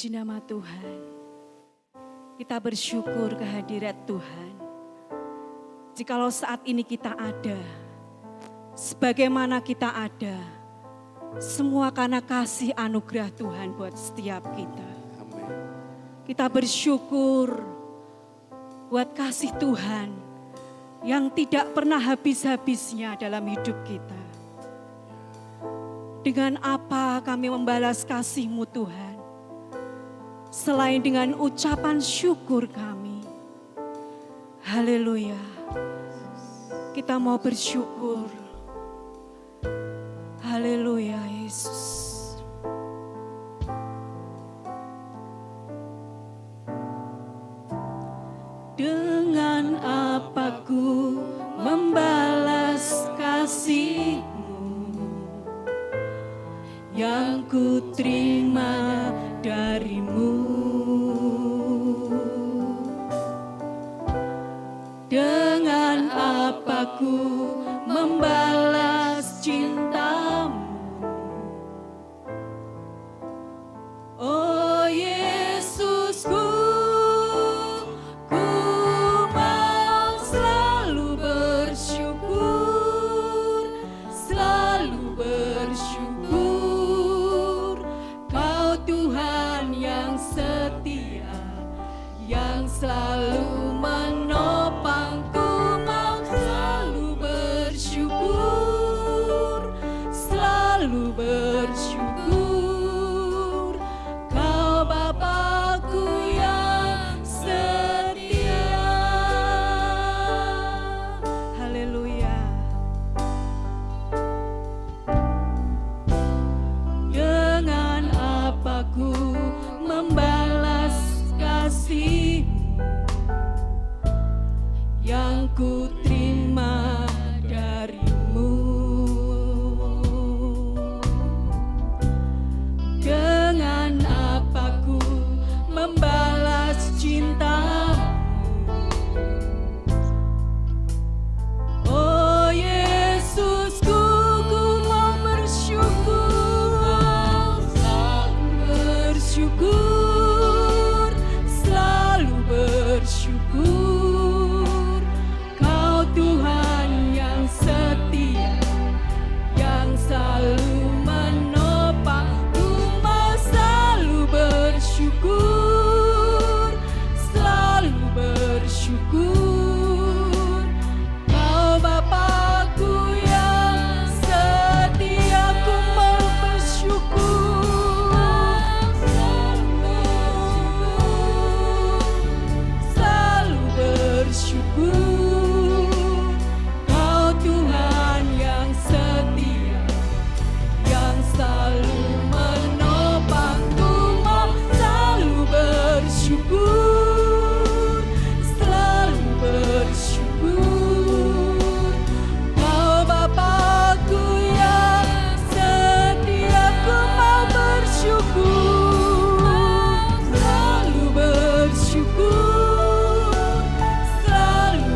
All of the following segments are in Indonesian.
Puji nama Tuhan. Kita bersyukur kehadirat Tuhan. Jikalau saat ini kita ada, sebagaimana kita ada, semua karena kasih anugerah Tuhan buat setiap kita. Amin. Kita bersyukur buat kasih Tuhan yang tidak pernah habis-habisnya dalam hidup kita. Dengan apa kami membalas kasih-Mu Tuhan? Selain dengan ucapan syukur kami. Haleluya. Kita mau bersyukur. Haleluya Yesus. Dengan apa ku membalas kasih-Mu yang ku terima dari-Mu. Dengan apa ku membalas cinta-Mu. Oh Yesusku, ku mau selalu bersyukur, selalu bersyukur. Kau Tuhan yang setia, yang selalu menopangku. Mau selalu bersyukur, selalu bersyukur. Kau Bapakku yang setia. Haleluya. Dengan apa ku membalas kasih-Mu yang ku terima dari-Mu. Dengan apa ku membalas cinta-Mu. Oh Yesusku, ku mau bersyukur, selalu bersyukur, selalu bersyukur. Kau Tuhan yang setia, yang selalu menopang. Ku mau selalu bersyukur, selalu bersyukur. Kau Bapakku yang setia. Ku mau bersyukur, selalu bersyukur. Kau Tuhan yang setia, yang selalu menopang. Ku mau selalu bersyukur, selalu bersyukur. Kau Bapakku yang setia. Ku mau bersyukur, selalu bersyukur, selalu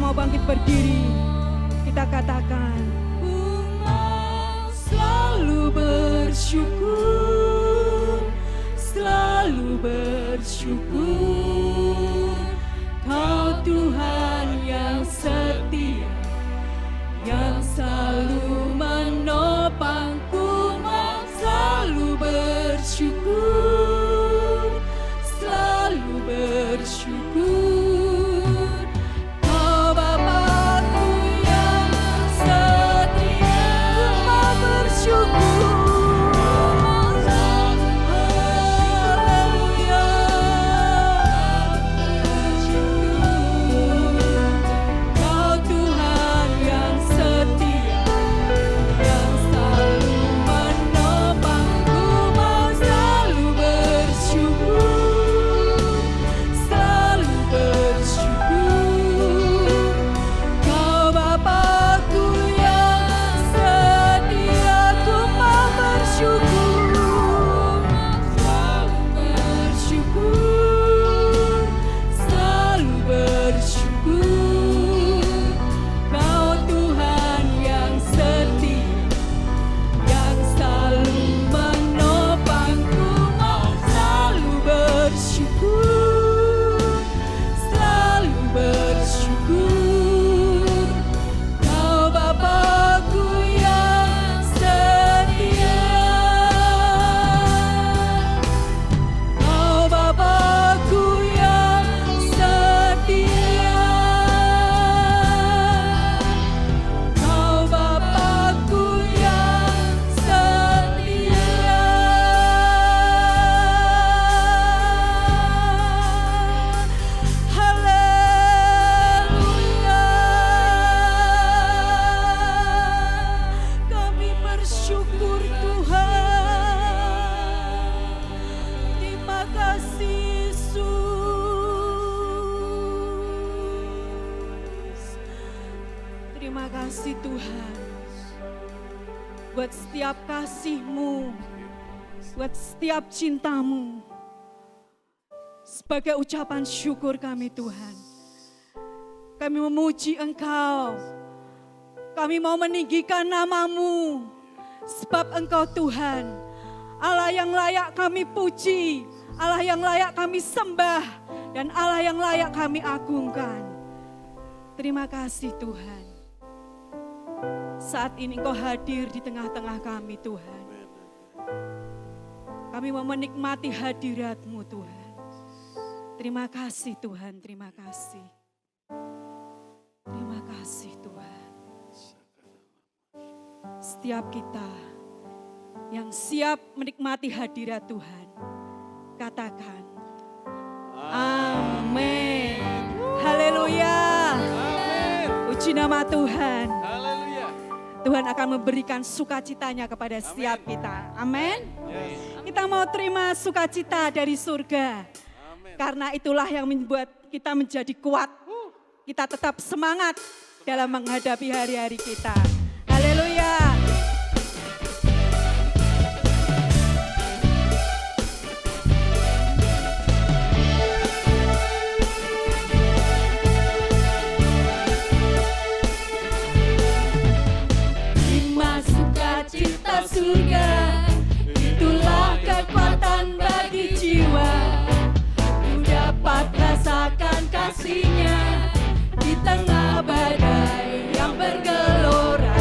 mau bangkit berdiri, kita katakan, ku mau selalu bersyukur, selalu bersyukur. Kau Tuhan yang setia, yang selalu menopangku, mau selalu bersyukur, selalu bersyukur. Kau Bapa-Ku yang setia, mau bersyukur. Haleluya. Kau Tuhan yang setia, yang selalu menopangku, mau selalu bersyukur, selalu bersyukur. Kau Bapa-Ku yang setia, ku mau bersyukur, selalu bersyukur, selalu bersyukur. Kau Tuhan yang setia, yang selalu menopangku, mau selalu bersyukur, selalu bersyukur. Kau Bapa-Ku yang setia, Kau Bapa-Ku yang setia, Kau Bapa-Ku yang setia. Haleluya. Kami bersyukur Tuhan. Terima kasih Yesus. Terima kasih Tuhan. Buat setiap kasih-Mu, buat setiap cinta-Mu. Sebagai ucapan syukur kami Tuhan. Kami memuji Engkau. Kami mau meninggikan nama-Mu. Sebab Engkau Tuhan, Allah yang layak kami puji, Allah yang layak kami sembah, dan Allah yang layak kami agungkan. Terima kasih Tuhan. Saat ini Engkau hadir di tengah-tengah kami Tuhan. Kami mau menikmati hadirat-Mu Tuhan. Terima kasih Tuhan, terima kasih. Terima kasih Tuhan. Setiap kita yang siap menikmati hadirat Tuhan, katakan amin. Haleluya. Puji nama Tuhan. Haleluya. Tuhan akan memberikan sukacitanya kepada setiap kita. Amin. Kita mau terima sukacita dari surga. Karena itulah yang membuat kita menjadi kuat. Kita tetap semangat dalam menghadapi hari-hari kita. Haleluya. Terima sukacita surga, itulah kekuatan bagi jiwa. Dapat rasakan kasih-Nya di tengah badai yang bergelora.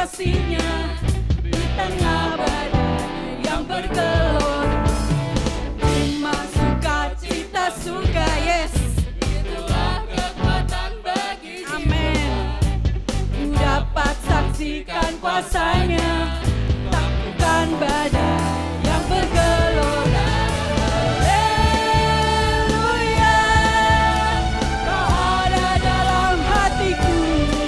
kasih-Nya di tengah badai yang bergelora. Terima sukacita surga, yes. Itulah kekuatan bagi jiwa. Amin. Ku dapat saksikan kuasa-Nya, takutkan badai yang bergelora. Haleluya, Kau ada dalam hatiku.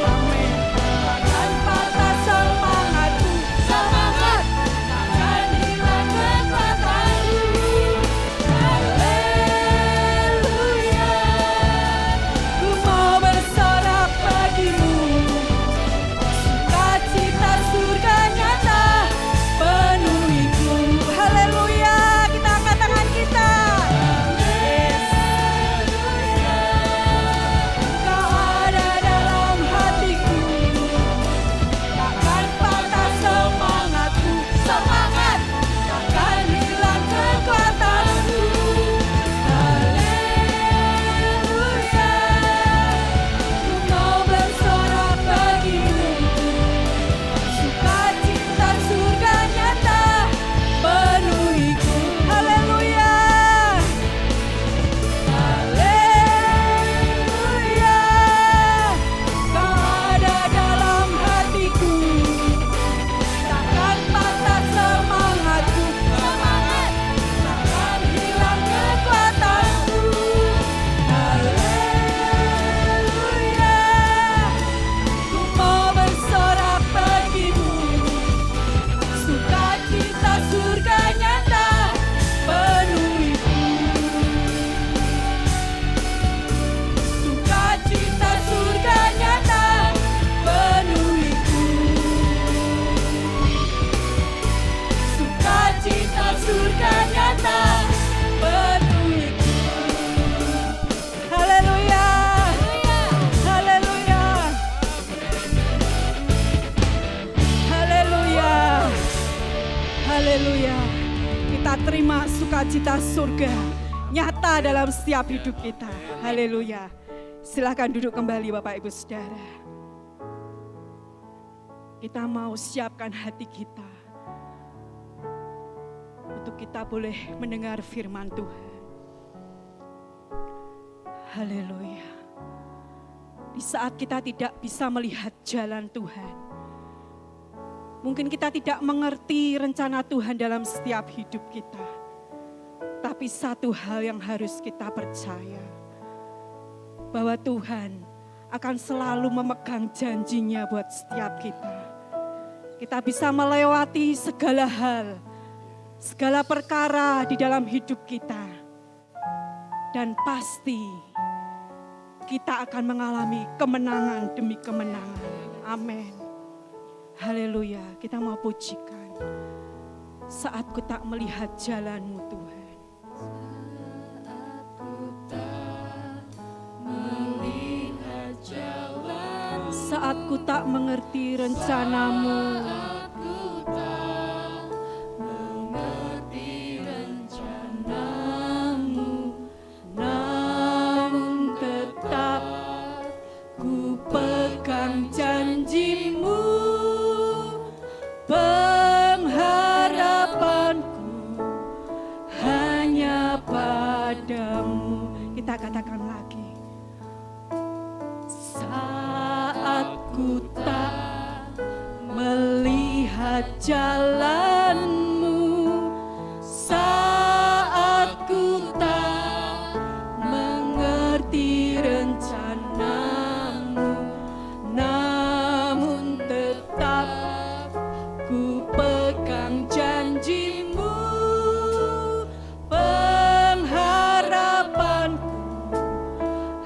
Amin. Takkan patah semangatku, semangat, takkan hilang kekuatanku. Haleluya, ku mau bersorak bagimu. Sukacita surga nyata penuhiku. Haleluya, kita angkat tangan kita. Haleluya, Kau ada dalam hatiku. Takkan patah semangatku, semangat, takkan hilang kekuatanku. Haleluya, ku mau bersorak bagimu. Sukacita surga nyata penuhiku. Haleluya, haleluya, Kau ada dalam hatiku. Takkan patah semangatku, semangat, takkan hilang kekuatanku. Haleluya, ku mau bersorak bagimu. Sukacita surga nyata penuhiku. Sukacita surga nyata penuhiku. Sukacita surga nyata penuhiku. Haleluya, haleluya, haleluya, haleluya. Kita terima sukacita surga nyata dalam setiap hidup kita. Haleluya. Silakan duduk kembali Bapak Ibu Saudara. Kita mau siapkan hati kita untuk kita boleh mendengar firman Tuhan. Haleluya. Di saat kita tidak bisa melihat jalan Tuhan, mungkin kita tidak mengerti rencana Tuhan dalam setiap hidup kita. Tapi satu hal yang harus kita percaya, bahwa Tuhan akan selalu memegang janjinya buat setiap kita. Kita bisa melewati segala hal, segala perkara di dalam hidup kita. Dan pasti kita akan mengalami kemenangan demi kemenangan. Amin. Haleluya, kita mau pujikan. Saat ku tak melihat jalan-Mu Tuhan. Saat ku tak mengerti rencana-Mu. Namun tetap ku pegang janji-Mu. Pengharapanku hanya padamu. Kita katakan lagi. Saat ku tak melihat jalan-Mu, saat ku tak mengerti rencana-Mu, namun tetap ku pegang janji-Mu. Pengharapanku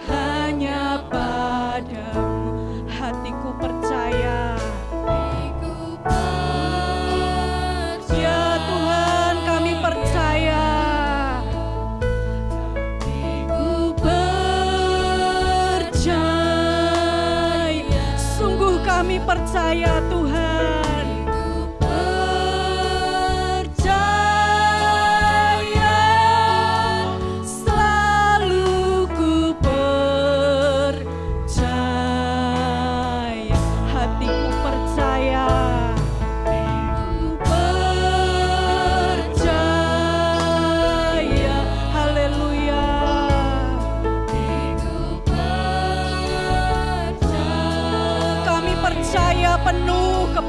hanya padamu. Hatiku percaya. Ya Tuhan, kami percaya. Ku percaya. Sungguh kami percaya Tuhan. Hatiku percaya.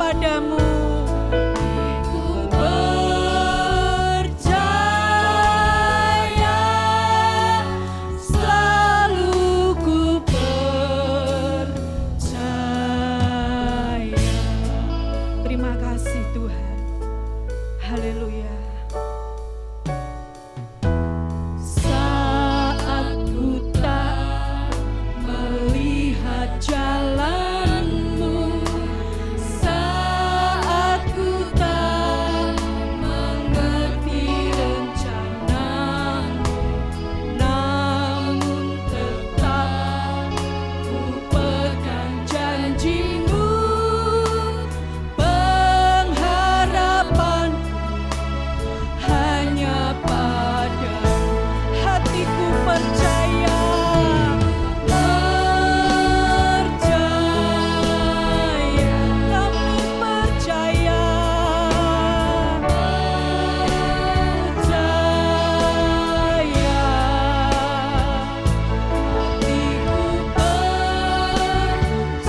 kepadamu. Ku percaya, selalu ku percaya. Terima kasih Tuhan. Haleluya. Saat ku tak melihat jalanmu, saat ku tak mengerti rencanamu, namun tetap ku pegang janjimu. Pengharapan hanya padamu, hatiku percaya. Percaya, kami percaya. Percaya, hatiku percaya,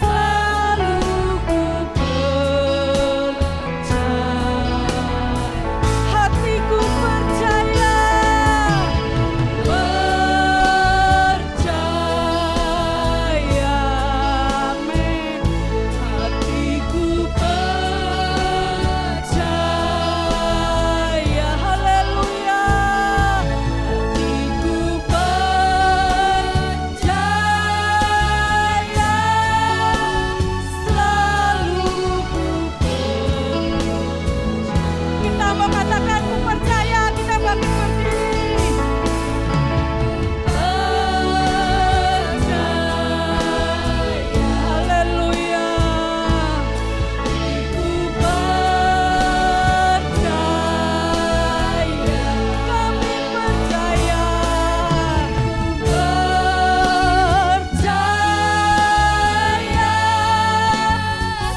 selalu ku percaya. Hatiku percaya, percaya, amin. Hatiku percaya, haleluya. Hatiku percaya, selalu ku percaya. Kita mau katakan ku percaya, kita bangkit berdiri. Percaya, haleluya. Ku percaya, kami percaya. Percaya,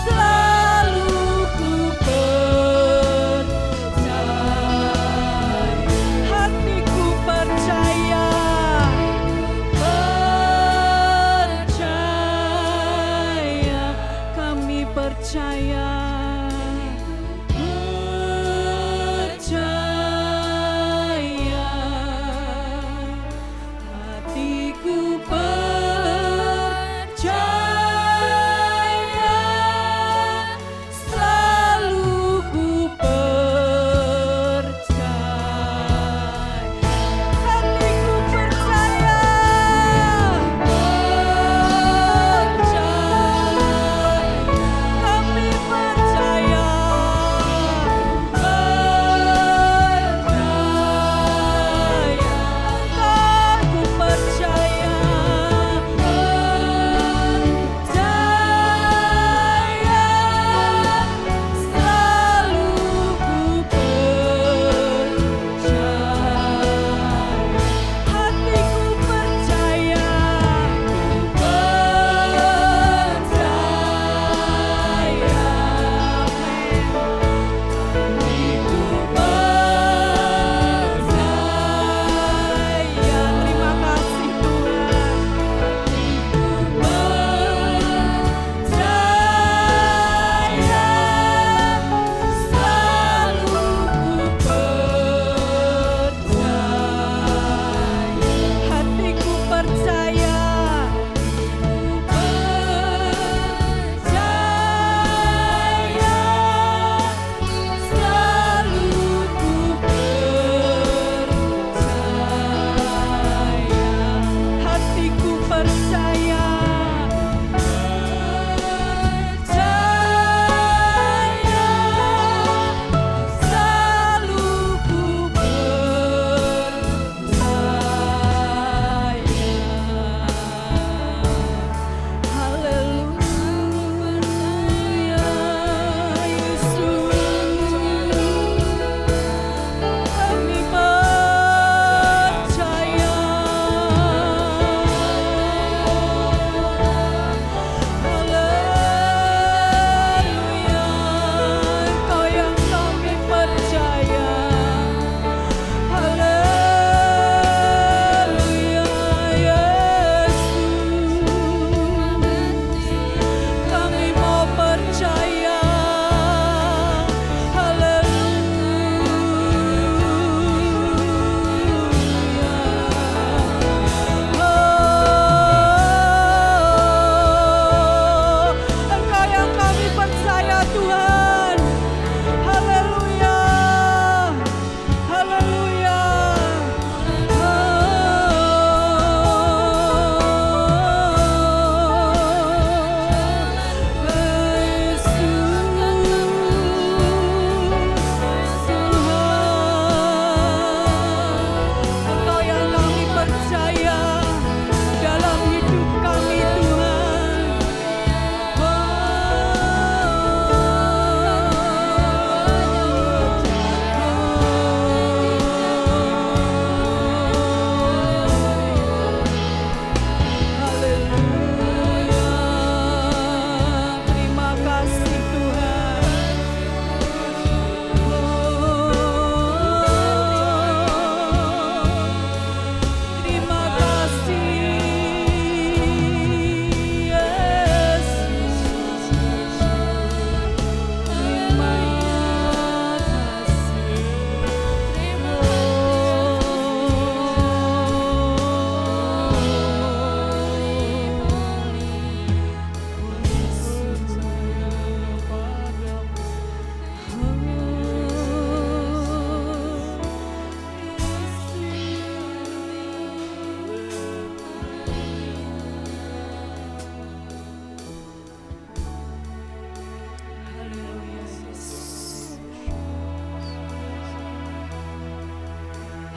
selalu ku percaya.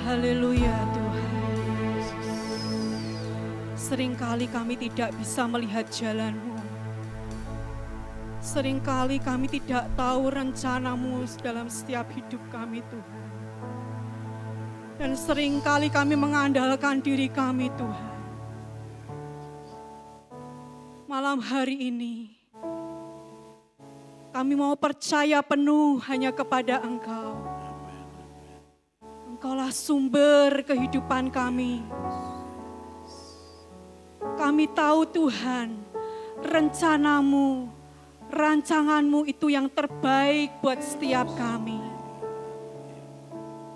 Haleluya Tuhan. Seringkali kami tidak bisa melihat jalan-Mu. Seringkali kami tidak tahu rencana-Mu dalam setiap hidup kami Tuhan. Dan seringkali kami mengandalkan diri kami Tuhan. Malam hari ini, kami mau percaya penuh hanya kepada Engkau. Engkaulah sumber kehidupan kami. Kami tahu Tuhan, rencana-Mu, rancangan-Mu itu yang terbaik buat setiap kami.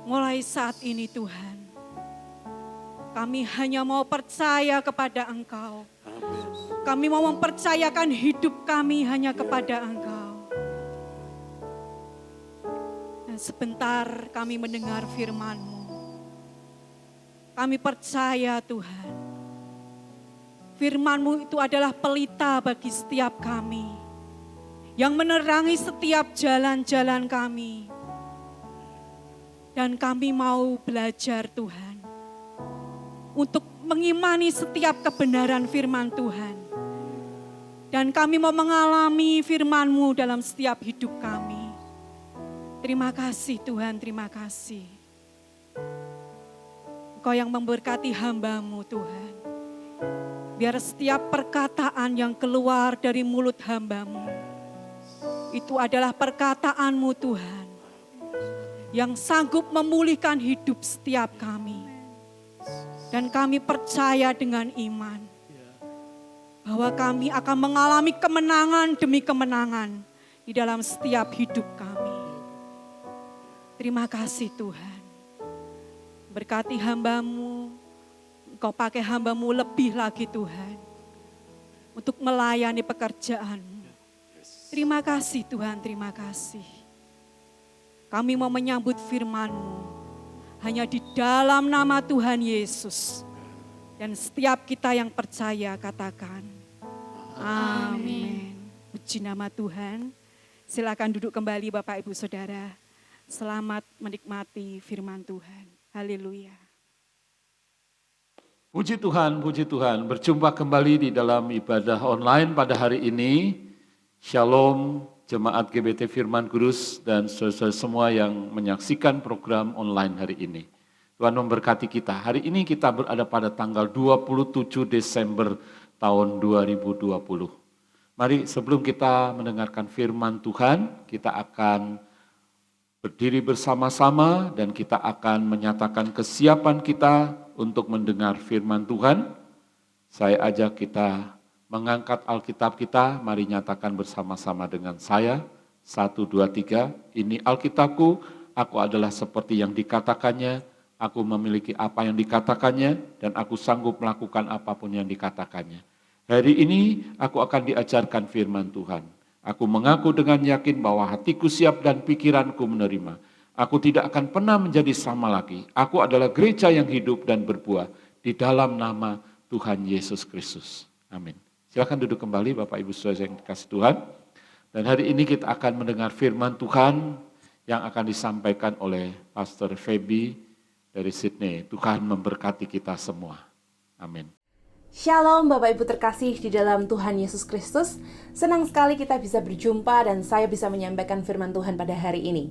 Mulai saat ini Tuhan, kami hanya mau percaya kepada Engkau. Kami mau mempercayakan hidup kami hanya kepada Engkau. Dan sebentar kami mendengar firman-Mu. Kami percaya Tuhan, firman-Mu itu adalah pelita bagi setiap kami, yang menerangi setiap jalan-jalan kami. Dan kami mau belajar Tuhan, untuk mengimani setiap kebenaran firman Tuhan. Dan kami mau mengalami firman-Mu dalam setiap hidup kami. Terima kasih Tuhan, terima kasih. Engkau yang memberkati hamba-Mu Tuhan. Biar setiap perkataan yang keluar dari mulut hamba-Mu, itu adalah perkataan-Mu Tuhan, yang sanggup memulihkan hidup setiap kami. Dan kami percaya dengan iman, bahwa kami akan mengalami kemenangan demi kemenangan di dalam setiap hidup kami. Terima kasih Tuhan. Berkati hamba-Mu, Engkau pakai hamba-Mu lebih lagi Tuhan, untuk melayani pekerjaan-Mu. Terima kasih Tuhan, terima kasih. Kami mau menyambut firman-Mu hanya di dalam nama Tuhan Yesus. Dan setiap kita yang percaya katakan, amin. Puji nama Tuhan. Silakan duduk kembali Bapak Ibu Saudara. Selamat menikmati firman Tuhan. Haleluya. Puji Tuhan, berjumpa kembali di dalam ibadah online pada hari ini. Shalom, Jemaat GBT Firman Kudus dan saudara semua yang menyaksikan program online hari ini. Tuhan memberkati kita. Hari ini kita berada pada tanggal 27 Desember tahun 2020. Mari sebelum kita mendengarkan firman Tuhan, kita akan berdiri bersama-sama dan kita akan menyatakan kesiapan kita untuk mendengar firman Tuhan. Saya ajak kita mengangkat Alkitab kita, mari nyatakan bersama-sama dengan saya. 1, 2, 3, ini Alkitabku, aku adalah seperti yang dikatakannya, aku memiliki apa yang dikatakannya, dan aku sanggup melakukan apapun yang dikatakannya. Hari ini aku akan diajarkan firman Tuhan. Aku mengaku dengan yakin bahwa hatiku siap dan pikiranku menerima. Aku tidak akan pernah menjadi sama lagi. Aku adalah gereja yang hidup dan berbuah di dalam nama Tuhan Yesus Kristus. Amin. Silakan duduk kembali Bapak Ibu Saudara yang dikasihi Tuhan. Dan hari ini kita akan mendengar firman Tuhan yang akan disampaikan oleh Pastor Feby dari Sydney. Tuhan memberkati kita semua. Amin. Shalom Bapak Ibu terkasih di dalam Tuhan Yesus Kristus. Senang sekali kita bisa berjumpa dan saya bisa menyampaikan firman Tuhan pada hari ini.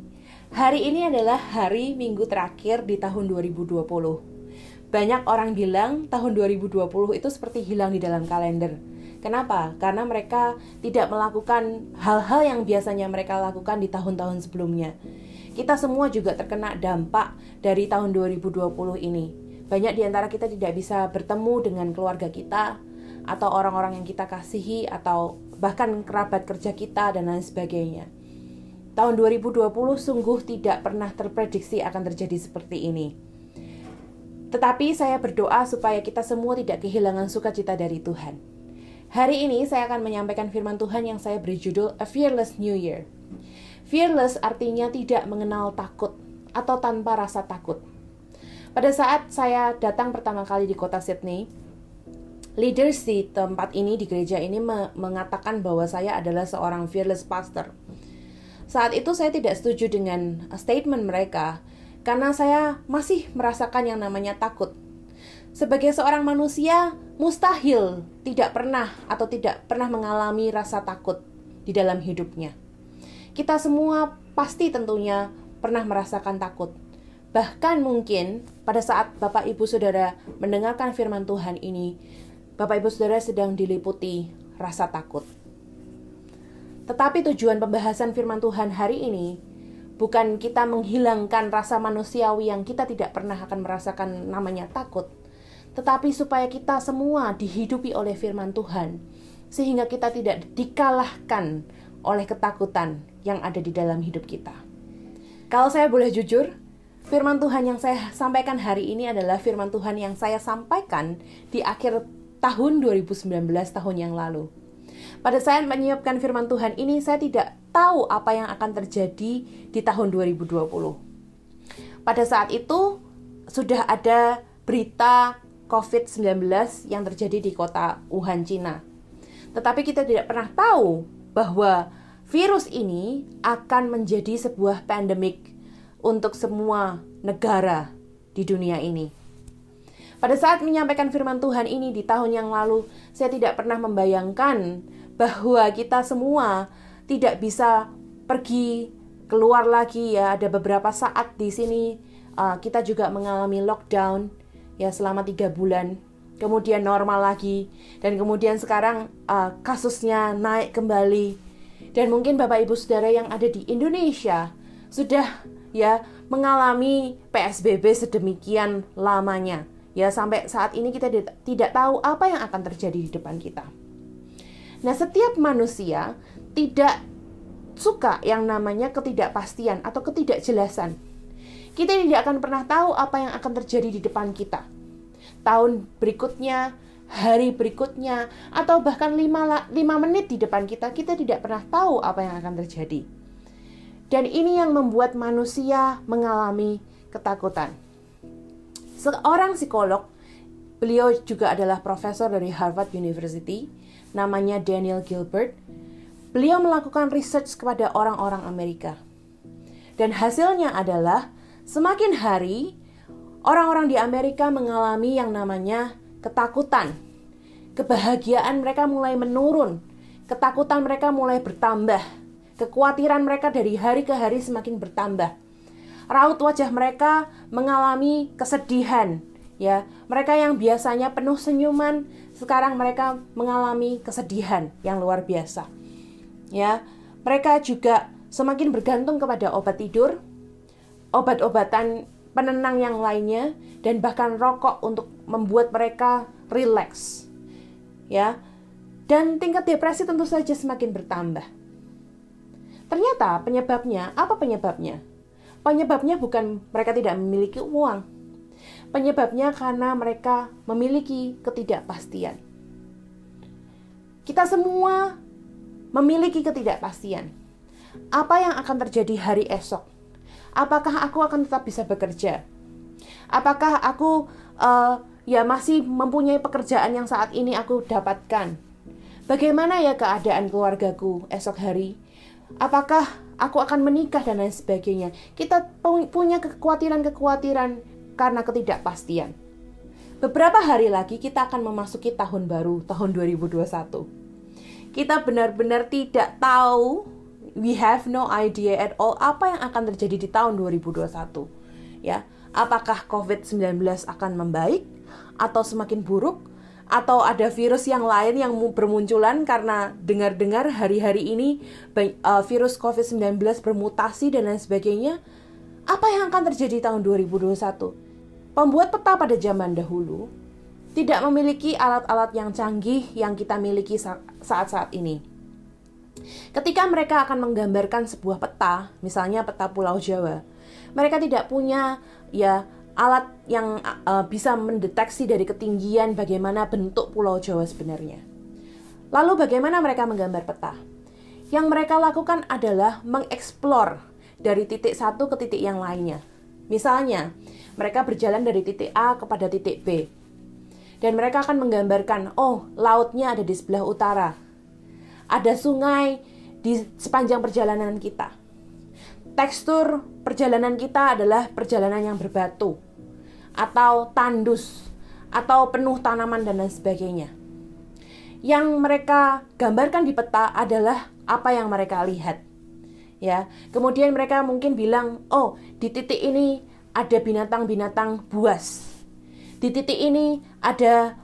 Hari ini adalah hari Minggu terakhir di tahun 2020. Banyak orang bilang tahun 2020 itu seperti hilang di dalam kalender. Kenapa? Karena mereka tidak melakukan hal-hal yang biasanya mereka lakukan di tahun-tahun sebelumnya. Kita semua juga terkena dampak dari tahun 2020 ini. Banyak di antara kita tidak bisa bertemu dengan keluarga kita, atau orang-orang yang kita kasihi, atau bahkan kerabat kerja kita, dan lain sebagainya. Tahun 2020 sungguh tidak pernah terprediksi akan terjadi seperti ini. Tetapi saya berdoa supaya kita semua tidak kehilangan sukacita dari Tuhan. Hari ini saya akan menyampaikan firman Tuhan yang saya beri judul A Fearless New Year. Fearless artinya tidak mengenal takut atau tanpa rasa takut. Pada saat saya datang pertama kali di kota Sydney, leaders di tempat ini, di gereja ini mengatakan bahwa saya adalah seorang fearless pastor. Saat itu saya tidak setuju dengan statement mereka, karena saya masih merasakan yang namanya takut. Sebagai seorang manusia, mustahil tidak pernah mengalami rasa takut di dalam hidupnya. Kita semua pasti tentunya pernah merasakan takut. Bahkan mungkin pada saat Bapak Ibu Saudara mendengarkan firman Tuhan ini, Bapak Ibu Saudara sedang diliputi rasa takut. Tetapi tujuan pembahasan firman Tuhan hari ini bukan kita menghilangkan rasa manusiawi yang kita tidak pernah akan merasakan namanya takut, tetapi supaya kita semua dihidupi oleh firman Tuhan, sehingga kita tidak dikalahkan oleh ketakutan yang ada di dalam hidup kita. Kalau saya boleh jujur, firman Tuhan yang saya sampaikan hari ini adalah firman Tuhan yang saya sampaikan di akhir tahun 2019, tahun yang lalu. Pada saat menyiapkan firman Tuhan ini, saya tidak tahu apa yang akan terjadi di tahun 2020. Pada saat itu, sudah ada berita COVID-19 yang terjadi di kota Wuhan, Cina. Tetapi kita tidak pernah tahu bahwa virus ini akan menjadi sebuah pandemik untuk semua negara di dunia ini. Pada saat menyampaikan firman Tuhan ini di tahun yang lalu, saya tidak pernah membayangkan bahwa kita semua tidak bisa pergi keluar lagi ya. Ada beberapa saat di sini kita juga mengalami lockdown ya selama 3 bulan. Kemudian normal lagi, dan kemudian sekarang kasusnya naik kembali. Dan mungkin Bapak Ibu Saudara yang ada di Indonesia sudah ya mengalami PSBB sedemikian lamanya. Ya, sampai saat ini kita tidak tahu apa yang akan terjadi di depan kita. Nah, setiap manusia tidak suka yang namanya ketidakpastian atau ketidakjelasan. Kita tidak akan pernah tahu apa yang akan terjadi di depan kita. Tahun berikutnya, hari berikutnya, atau bahkan 5 menit di depan kita, kita tidak pernah tahu apa yang akan terjadi. Dan ini yang membuat manusia mengalami ketakutan. Seorang psikolog, beliau juga adalah profesor dari Harvard University, namanya Daniel Gilbert. Beliau melakukan research kepada orang-orang Amerika. Dan hasilnya adalah semakin hari, orang-orang di Amerika mengalami yang namanya ketakutan. Kebahagiaan mereka mulai menurun, ketakutan mereka mulai bertambah, kekhawatiran mereka dari hari ke hari semakin bertambah. Raut wajah mereka mengalami kesedihan, ya. Mereka yang biasanya penuh senyuman, sekarang mereka mengalami kesedihan yang luar biasa. Ya, mereka juga semakin bergantung kepada obat tidur, obat-obatan penenang yang lainnya, dan bahkan rokok untuk membuat mereka rileks. Ya. Dan tingkat depresi tentu saja semakin bertambah. Ternyata penyebabnya, apa penyebabnya? Penyebabnya bukan mereka tidak memiliki uang. Penyebabnya karena mereka memiliki ketidakpastian. Kita semua memiliki ketidakpastian. Apa yang akan terjadi hari esok? Apakah aku akan tetap bisa bekerja? Apakah aku masih mempunyai pekerjaan yang saat ini aku dapatkan? Bagaimana ya keadaan keluargaku esok hari? Apakah aku akan menikah dan lain sebagainya? Kita punya kekhawatiran-kekhawatiran karena ketidakpastian. Beberapa hari lagi kita akan memasuki tahun baru, tahun 2021. Kita benar-benar tidak tahu, we have no idea at all apa yang akan terjadi di tahun 2021. Ya, apakah COVID-19 akan membaik atau semakin buruk? Atau ada virus yang lain yang bermunculan karena dengar-dengar hari-hari ini virus COVID-19 bermutasi dan lain sebagainya. Apa yang akan terjadi tahun 2021? Pembuat peta pada zaman dahulu tidak memiliki alat-alat yang canggih yang kita miliki saat-saat ini. Ketika mereka akan menggambarkan sebuah peta, misalnya peta Pulau Jawa, mereka tidak punya alat yang bisa mendeteksi dari ketinggian bagaimana bentuk Pulau Jawa sebenarnya. Lalu bagaimana mereka menggambar peta? Yang mereka lakukan adalah mengeksplor dari titik satu ke titik yang lainnya. Misalnya, mereka berjalan dari titik A kepada titik B. Dan mereka akan menggambarkan, oh, lautnya ada di sebelah utara. Ada sungai di sepanjang perjalanan kita. tekstur perjalanan kita adalah perjalanan yang berbatu, atau tandus, atau penuh tanaman dan lain sebagainya. Yang mereka gambarkan di peta adalah apa yang mereka lihat. Ya, kemudian mereka mungkin bilang, oh, di titik ini ada binatang-binatang buas. Di titik ini ada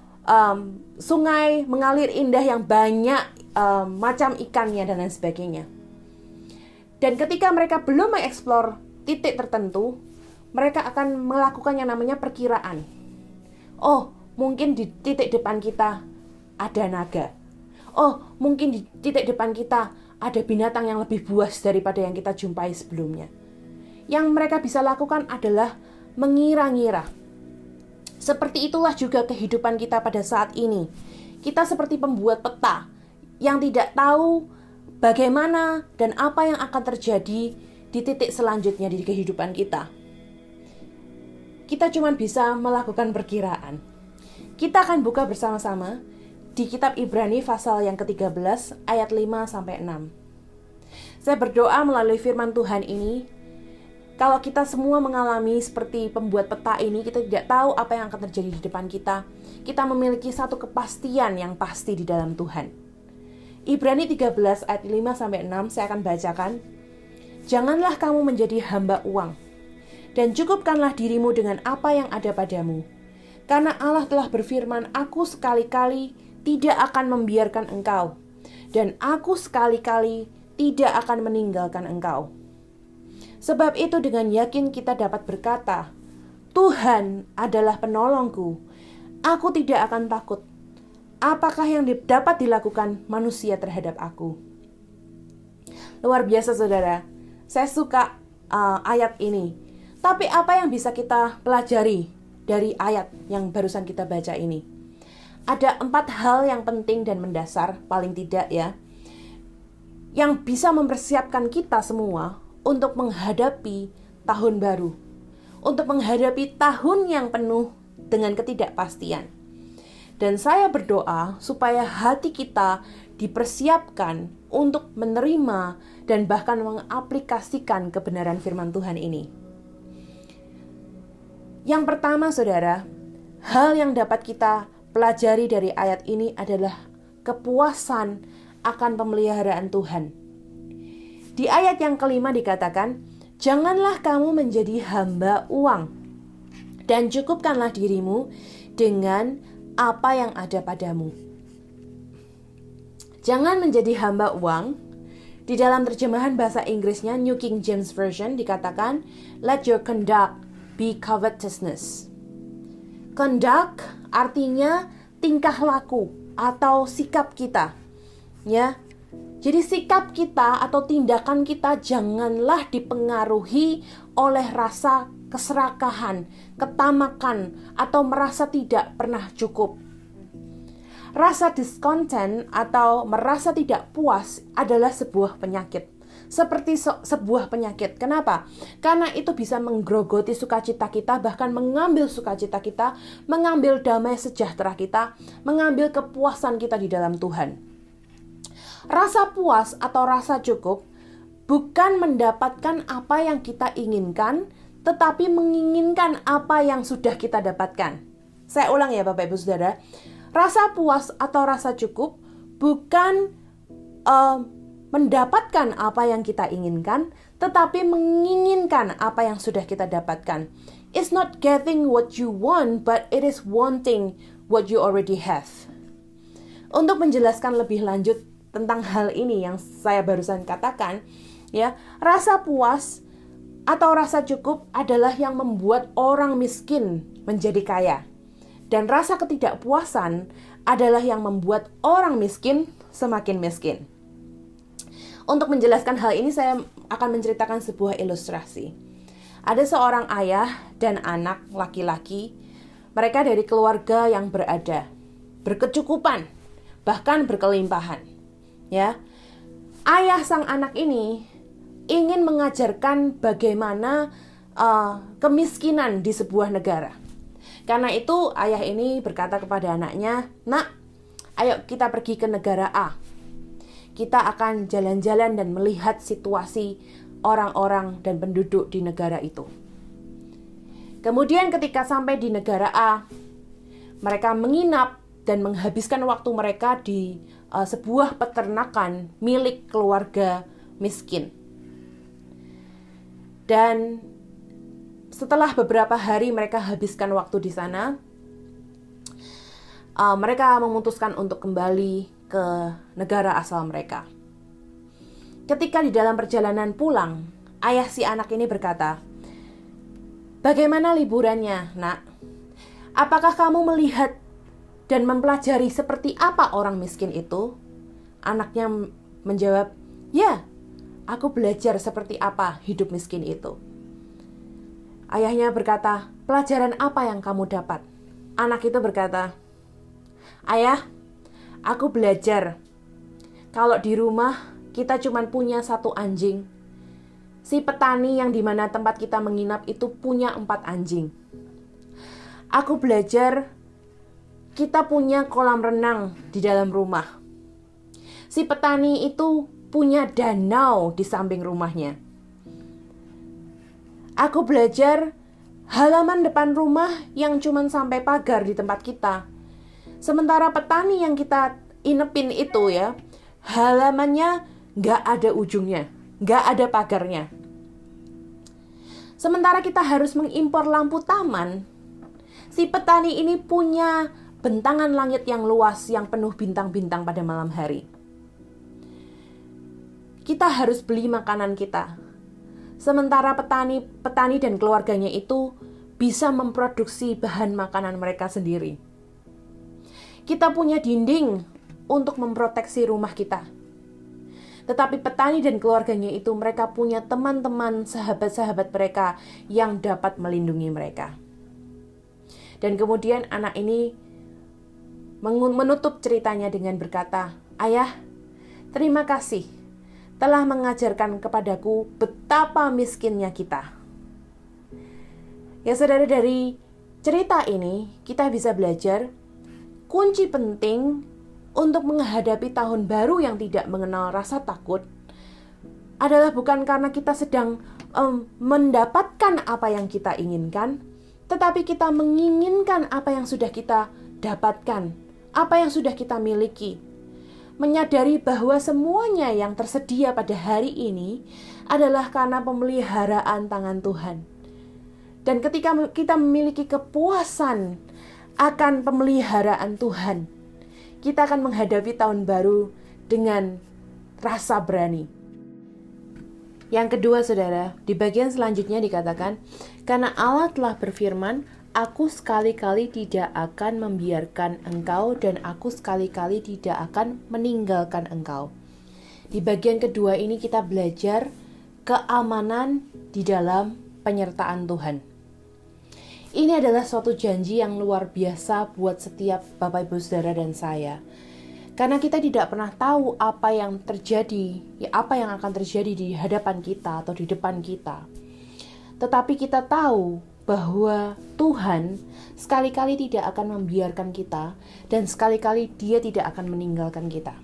sungai mengalir indah yang banyak macam ikannya dan lain sebagainya. Dan ketika mereka belum mengeksplor titik tertentu, mereka akan melakukan yang namanya perkiraan. Oh, mungkin di titik depan kita ada naga. Oh, mungkin di titik depan kita ada binatang yang lebih buas daripada yang kita jumpai sebelumnya. Yang mereka bisa lakukan adalah mengira-ngira. Seperti itulah juga kehidupan kita pada saat ini. Kita seperti pembuat peta yang tidak tahu bagaimana dan apa yang akan terjadi di titik selanjutnya di kehidupan kita. Kita cuma bisa melakukan perkiraan. Kita akan buka bersama-sama di kitab Ibrani pasal yang ke-13 ayat 5-6. Saya berdoa melalui firman Tuhan ini, kalau kita semua mengalami seperti pembuat peta ini, kita tidak tahu apa yang akan terjadi di depan kita. Kita memiliki satu kepastian yang pasti di dalam Tuhan. Ibrani 13 ayat 5-6 saya akan bacakan. Janganlah kamu menjadi hamba uang, dan cukupkanlah dirimu dengan apa yang ada padamu. Karena Allah telah berfirman, aku sekali-kali tidak akan membiarkan engkau, dan aku sekali-kali tidak akan meninggalkan engkau. Sebab itu dengan yakin kita dapat berkata, Tuhan adalah penolongku, aku tidak akan takut. Apakah yang dapat dilakukan manusia terhadap aku? Luar biasa saudara, saya suka ayat ini. Tapi apa yang bisa kita pelajari dari ayat yang barusan kita baca ini? Ada 4 hal yang penting dan mendasar, paling tidak ya, yang bisa mempersiapkan kita semua untuk menghadapi tahun baru, untuk menghadapi tahun yang penuh dengan ketidakpastian. Dan saya berdoa supaya hati kita dipersiapkan untuk menerima dan bahkan mengaplikasikan kebenaran firman Tuhan ini. Yang pertama saudara, hal yang dapat kita pelajari dari ayat ini adalah kepuasan akan pemeliharaan Tuhan. Di ayat yang kelima dikatakan, janganlah kamu menjadi hamba uang, dan cukupkanlah dirimu dengan apa yang ada padamu. Jangan menjadi hamba uang. Di dalam terjemahan bahasa Inggrisnya New King James Version dikatakan, let your conduct be covetousness. Conduct artinya tingkah laku atau sikap kita. Ya. Jadi sikap kita atau tindakan kita janganlah dipengaruhi oleh rasa keserakahan, ketamakan, atau merasa tidak pernah cukup. Rasa discontent atau merasa tidak puas adalah sebuah penyakit. Seperti sebuah penyakit. Kenapa? Karena itu bisa menggerogoti sukacita kita, bahkan mengambil sukacita kita, mengambil damai sejahtera kita, mengambil kepuasan kita di dalam Tuhan. Rasa puas atau rasa cukup bukan mendapatkan apa yang kita inginkan, tetapi menginginkan apa yang sudah kita dapatkan. Saya ulang ya Bapak Ibu Saudara. Rasa puas atau rasa cukup bukan mendapatkan apa yang kita inginkan, tetapi menginginkan apa yang sudah kita dapatkan. It's not getting what you want, but it is wanting what you already have. Untuk menjelaskan lebih lanjut tentang hal ini yang saya barusan katakan, ya, rasa puas atau rasa cukup adalah yang membuat orang miskin menjadi kaya. Dan rasa ketidakpuasan adalah yang membuat orang miskin semakin miskin. Untuk menjelaskan hal ini, saya akan menceritakan sebuah ilustrasi. Ada seorang ayah dan anak laki-laki. Mereka dari keluarga yang berkecukupan, bahkan berkelimpahan. Ya, ayah sang anak ini ingin mengajarkan bagaimana kemiskinan di sebuah negara. Karena itu ayah ini berkata kepada anaknya, "Nak, ayo kita pergi ke negara A. Kita akan jalan-jalan dan melihat situasi orang-orang dan penduduk di negara itu. Kemudian ketika sampai di negara A, mereka menginap dan menghabiskan waktu mereka di sebuah peternakan milik keluarga miskin. Dan setelah beberapa hari mereka habiskan waktu di sana, mereka memutuskan untuk kembali ke negara asal mereka. Ketika di dalam perjalanan pulang, ayah si anak ini berkata, "Bagaimana liburannya, nak? Apakah kamu melihat dan mempelajari seperti apa orang miskin itu?" Anaknya menjawab, "Ya, aku belajar seperti apa hidup miskin itu." Ayahnya berkata, "Pelajaran apa yang kamu dapat?" Anak itu berkata, "Ayah, aku belajar kalau di rumah kita cuma punya 1 anjing. Si petani yang dimana tempat kita menginap itu punya 4 anjing. Aku belajar kita punya kolam renang di dalam rumah. Si petani itu punya danau di samping rumahnya. Aku belajar halaman depan rumah yang cuma sampai pagar di tempat kita. Sementara petani yang kita inepin itu ya, halamannya nggak ada ujungnya, nggak ada pagarnya. Sementara kita harus mengimpor lampu taman, si petani ini punya bentangan langit yang luas yang penuh bintang-bintang pada malam hari. Kita harus beli makanan kita. Sementara petani dan keluarganya itu bisa memproduksi bahan makanan mereka sendiri. Kita punya dinding untuk memproteksi rumah kita. Tetapi petani dan keluarganya itu mereka punya teman-teman, sahabat-sahabat mereka yang dapat melindungi mereka. Dan kemudian anak ini menutup ceritanya dengan berkata, "Ayah, terima kasih telah mengajarkan kepadaku betapa miskinnya kita." Ya saudara, dari cerita ini kita bisa belajar kunci penting untuk menghadapi tahun baru yang tidak mengenal rasa takut adalah bukan karena kita sedang mendapatkan apa yang kita inginkan, tetapi kita menginginkan apa yang sudah kita dapatkan, apa yang sudah kita miliki. Menyadari bahwa semuanya yang tersedia pada hari ini adalah karena pemeliharaan tangan Tuhan. Dan ketika kita memiliki kepuasan akan pemeliharaan Tuhan, kita akan menghadapi tahun baru dengan rasa berani. Yang kedua saudara, di bagian selanjutnya dikatakan, "Karena Allah telah berfirman, aku sekali-kali tidak akan membiarkan engkau dan aku sekali-kali tidak akan meninggalkan engkau." Di bagian kedua ini kita belajar keamanan di dalam penyertaan Tuhan. Ini adalah suatu janji yang luar biasa buat setiap Bapak Ibu Saudara dan saya. Karena kita tidak pernah tahu apa yang terjadi, apa yang akan terjadi di hadapan kita atau di depan kita. Tetapi kita tahu bahwa Tuhan sekali-kali tidak akan membiarkan kita dan sekali-kali Dia tidak akan meninggalkan kita.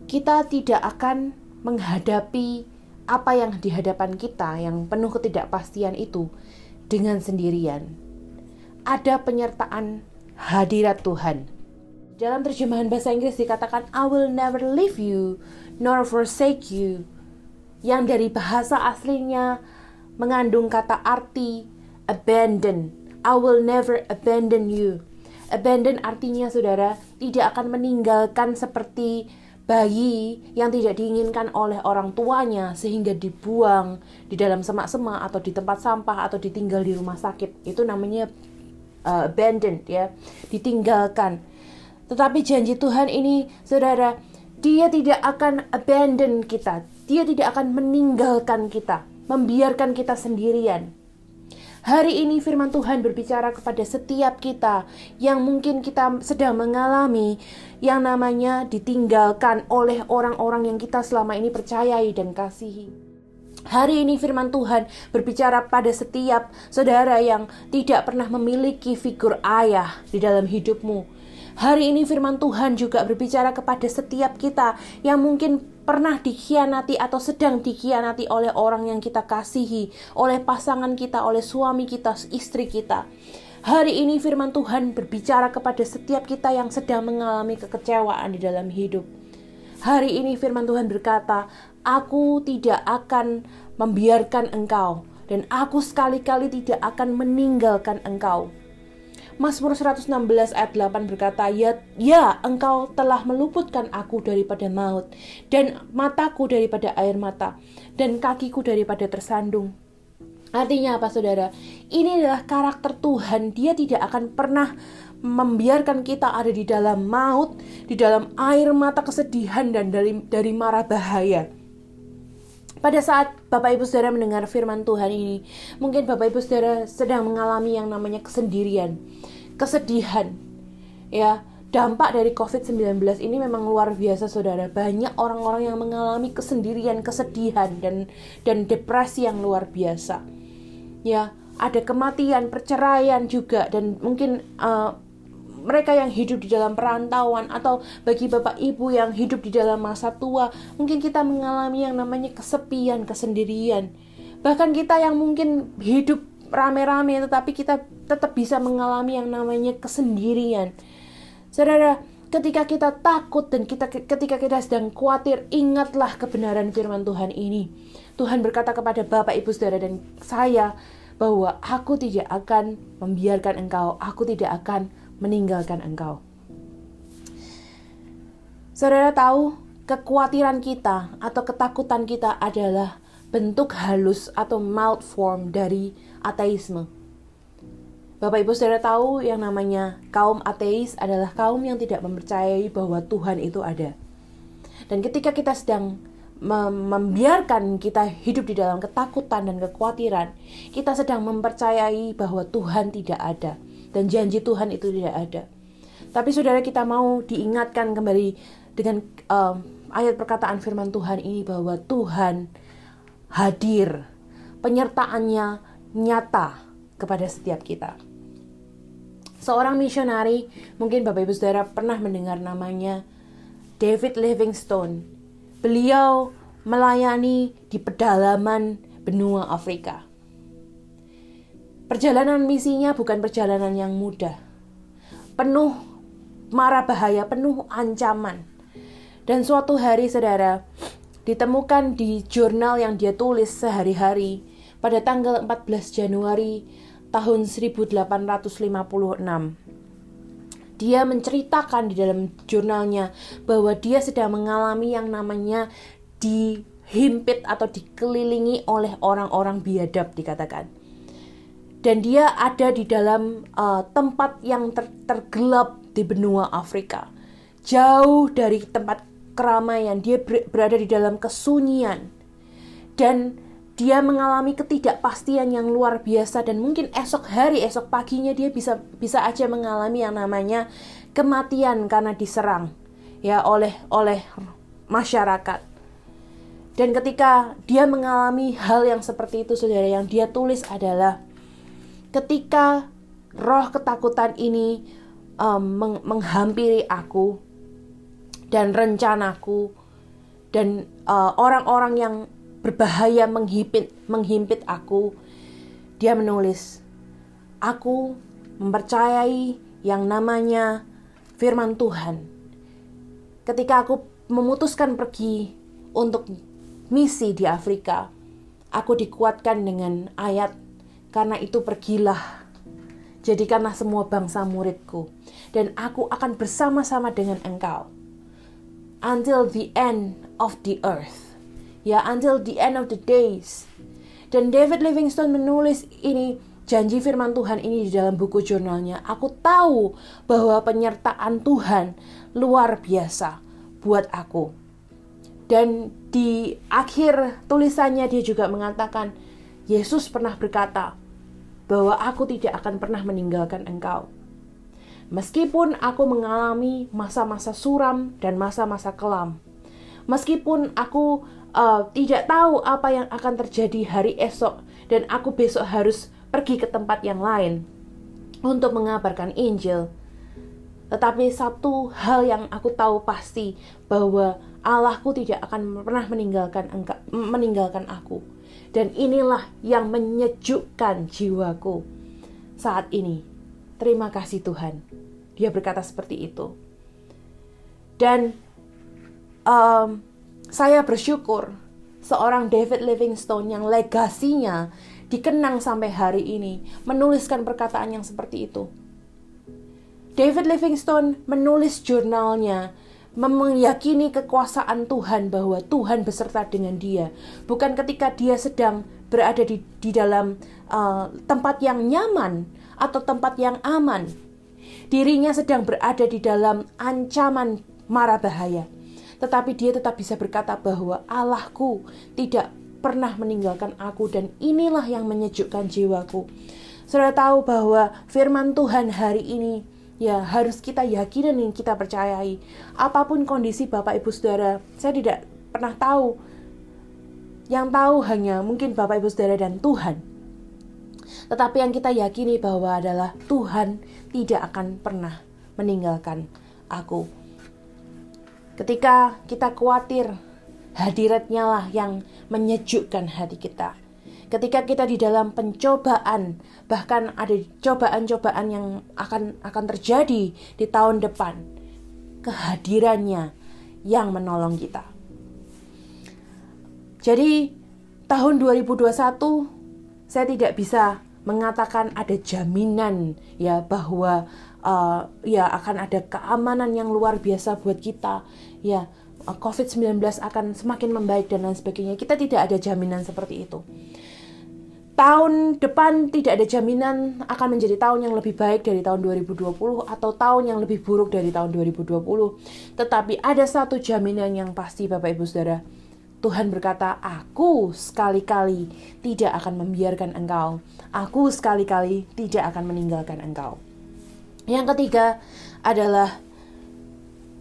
Kita tidak akan menghadapi apa yang di hadapan kita yang penuh ketidakpastian itu dengan sendirian. Ada penyertaan hadirat Tuhan. Dalam terjemahan bahasa Inggris dikatakan, "I will never leave you nor forsake you." Yang dari bahasa aslinya mengandung kata arti abandon. I will never abandon you. Abandon artinya saudara, tidak akan meninggalkan seperti bayi yang tidak diinginkan oleh orang tuanya sehingga dibuang di dalam semak-semak atau di tempat sampah atau ditinggal di rumah sakit. Itu namanya abandoned ya, ditinggalkan. Tetapi janji Tuhan ini saudara, Dia tidak akan abandon kita. Dia tidak akan meninggalkan kita, membiarkan kita sendirian. Hari ini firman Tuhan berbicara kepada setiap kita yang mungkin kita sedang mengalami yang namanya ditinggalkan oleh orang-orang yang kita selama ini percayai dan kasihi. Hari ini firman Tuhan berbicara pada setiap saudara yang tidak pernah memiliki figur ayah di dalam hidupmu. Hari ini firman Tuhan juga berbicara kepada setiap kita yang mungkin pernah dikhianati atau sedang dikhianati oleh orang yang kita kasihi, oleh pasangan kita, oleh suami kita, istri kita. Hari ini firman Tuhan berbicara kepada setiap kita yang sedang mengalami kekecewaan di dalam hidup. Hari ini firman Tuhan berkata, aku tidak akan membiarkan engkau, dan aku sekali-kali tidak akan meninggalkan engkau. Mazmur 116 ayat 8 berkata, Ya, engkau telah meluputkan aku daripada maut, dan mataku daripada air mata, dan kakiku daripada tersandung. Artinya apa, saudara? Ini adalah karakter Tuhan. Dia tidak akan pernah membiarkan kita ada di dalam maut, di dalam air mata kesedihan, dan dari mara bahaya. Pada saat Bapak Ibu Saudara mendengar firman Tuhan ini, mungkin Bapak Ibu Saudara sedang mengalami yang namanya kesendirian, kesedihan. Ya, dampak dari COVID-19 ini memang luar biasa, saudara. Banyak orang-orang yang mengalami kesendirian, kesedihan, dan depresi yang luar biasa. Ya, ada kematian, perceraian juga, dan mungkin mereka yang hidup di dalam perantauan, atau bagi Bapak Ibu yang hidup di dalam masa tua, mungkin kita mengalami yang namanya kesepian, kesendirian. Bahkan kita yang mungkin hidup rame-rame, tetapi kita tetap bisa mengalami yang namanya kesendirian. Saudara, ketika kita takut dan ketika kita sedang khawatir, ingatlah kebenaran firman Tuhan ini. Tuhan berkata kepada Bapak, Ibu, Saudara, dan saya, bahwa aku tidak akan membiarkan engkau, aku tidak akan meninggalkan engkau. Saudara tahu, kekhawatiran kita atau ketakutan kita adalah bentuk halus atau mild form dari ateisme. Bapak Ibu Saudara tahu yang namanya kaum ateis adalah kaum yang tidak mempercayai bahwa Tuhan itu ada. Dan ketika kita sedang membiarkan kita hidup di dalam ketakutan dan kekhawatiran, kita sedang mempercayai bahwa Tuhan tidak ada dan janji Tuhan itu tidak ada. Tapi saudara, kita mau diingatkan kembali dengan ayat perkataan firman Tuhan ini bahwa Tuhan hadir, penyertaannya nyata kepada setiap kita. Seorang misionari, mungkin Bapak Ibu Saudara pernah mendengar namanya David Livingstone. Beliau melayani di pedalaman benua Afrika. Perjalanan misinya bukan perjalanan yang mudah. Penuh mara bahaya, penuh ancaman. Dan suatu hari, saudara, ditemukan di jurnal yang dia tulis sehari-hari pada tanggal 14 Januari tahun 1856. Dia menceritakan di dalam jurnalnya bahwa dia sedang mengalami yang namanya dihimpit atau dikelilingi oleh orang-orang biadab, dikatakan. Dan dia ada di dalam tempat yang tergelap di benua Afrika. Jauh dari tempat keramaian, dia berada di dalam kesunyian. Dan dia mengalami ketidakpastian yang luar biasa, dan mungkin esok paginya dia bisa aja mengalami yang namanya kematian karena diserang ya oleh masyarakat. Dan ketika dia mengalami hal yang seperti itu, saudara, yang dia tulis adalah ketika roh ketakutan ini menghampiri aku dan rencanaku, dan orang-orang yang berbahaya menghimpit aku, dia menulis, aku mempercayai yang namanya firman Tuhan. Ketika aku memutuskan pergi untuk misi di Afrika, aku dikuatkan dengan ayat, karena itu pergilah, jadikanlah semua bangsa muridku, dan aku akan bersama-sama dengan engkau until the end of the earth. Ya, until the end of the days. Dan David Livingstone menulis ini, janji firman Tuhan ini di dalam buku jurnalnya. Aku tahu bahwa penyertaan Tuhan luar biasa buat aku. Dan di akhir tulisannya dia juga mengatakan, Yesus pernah berkata bahwa aku tidak akan pernah meninggalkan engkau. Meskipun aku mengalami masa-masa suram dan masa-masa kelam. Meskipun aku tidak tahu apa yang akan terjadi hari esok, dan aku besok harus pergi ke tempat yang lain untuk mengabarkan Injil. Tetapi satu hal yang aku tahu pasti, bahwa Allahku tidak akan pernah meninggalkan aku. Dan inilah yang menyejukkan jiwaku saat ini. Terima kasih Tuhan. Dia berkata seperti itu. Dan saya bersyukur seorang David Livingstone yang legasinya dikenang sampai hari ini menuliskan perkataan yang seperti itu. David Livingstone menulis jurnalnya, meyakini kekuasaan Tuhan, bahwa Tuhan beserta dengan dia. Bukan ketika dia sedang berada di dalam tempat yang nyaman atau tempat yang aman. Dirinya sedang berada di dalam ancaman mara bahaya. Tetapi dia tetap bisa berkata bahwa Allahku tidak pernah meninggalkan aku, dan inilah yang menyejukkan jiwaku. Saudara tahu bahwa firman Tuhan hari ini ya harus kita yakini dan kita percayai. Apapun kondisi Bapak Ibu Saudara, saya tidak pernah tahu. Yang tahu hanya mungkin Bapak Ibu Saudara dan Tuhan. Tetapi yang kita yakini bahwa adalah Tuhan tidak akan pernah meninggalkan aku. Ketika kita khawatir, hadiratnya lah yang menyejukkan hati kita. Ketika kita di dalam pencobaan, bahkan ada cobaan-cobaan yang akan terjadi di tahun depan, kehadirannya yang menolong kita. Jadi tahun 2021 saya tidak bisa mengatakan ada jaminan ya bahwa ya akan ada keamanan yang luar biasa buat kita, ya COVID-19 akan semakin membaik dan lain sebagainya. Kita tidak ada jaminan seperti itu. Tahun depan tidak ada jaminan akan menjadi tahun yang lebih baik dari tahun 2020 atau tahun yang lebih buruk dari tahun 2020. Tetapi ada satu jaminan yang pasti Bapak Ibu Saudara. Tuhan berkata, aku sekali-kali tidak akan membiarkan engkau. Aku sekali-kali tidak akan meninggalkan engkau. Yang ketiga adalah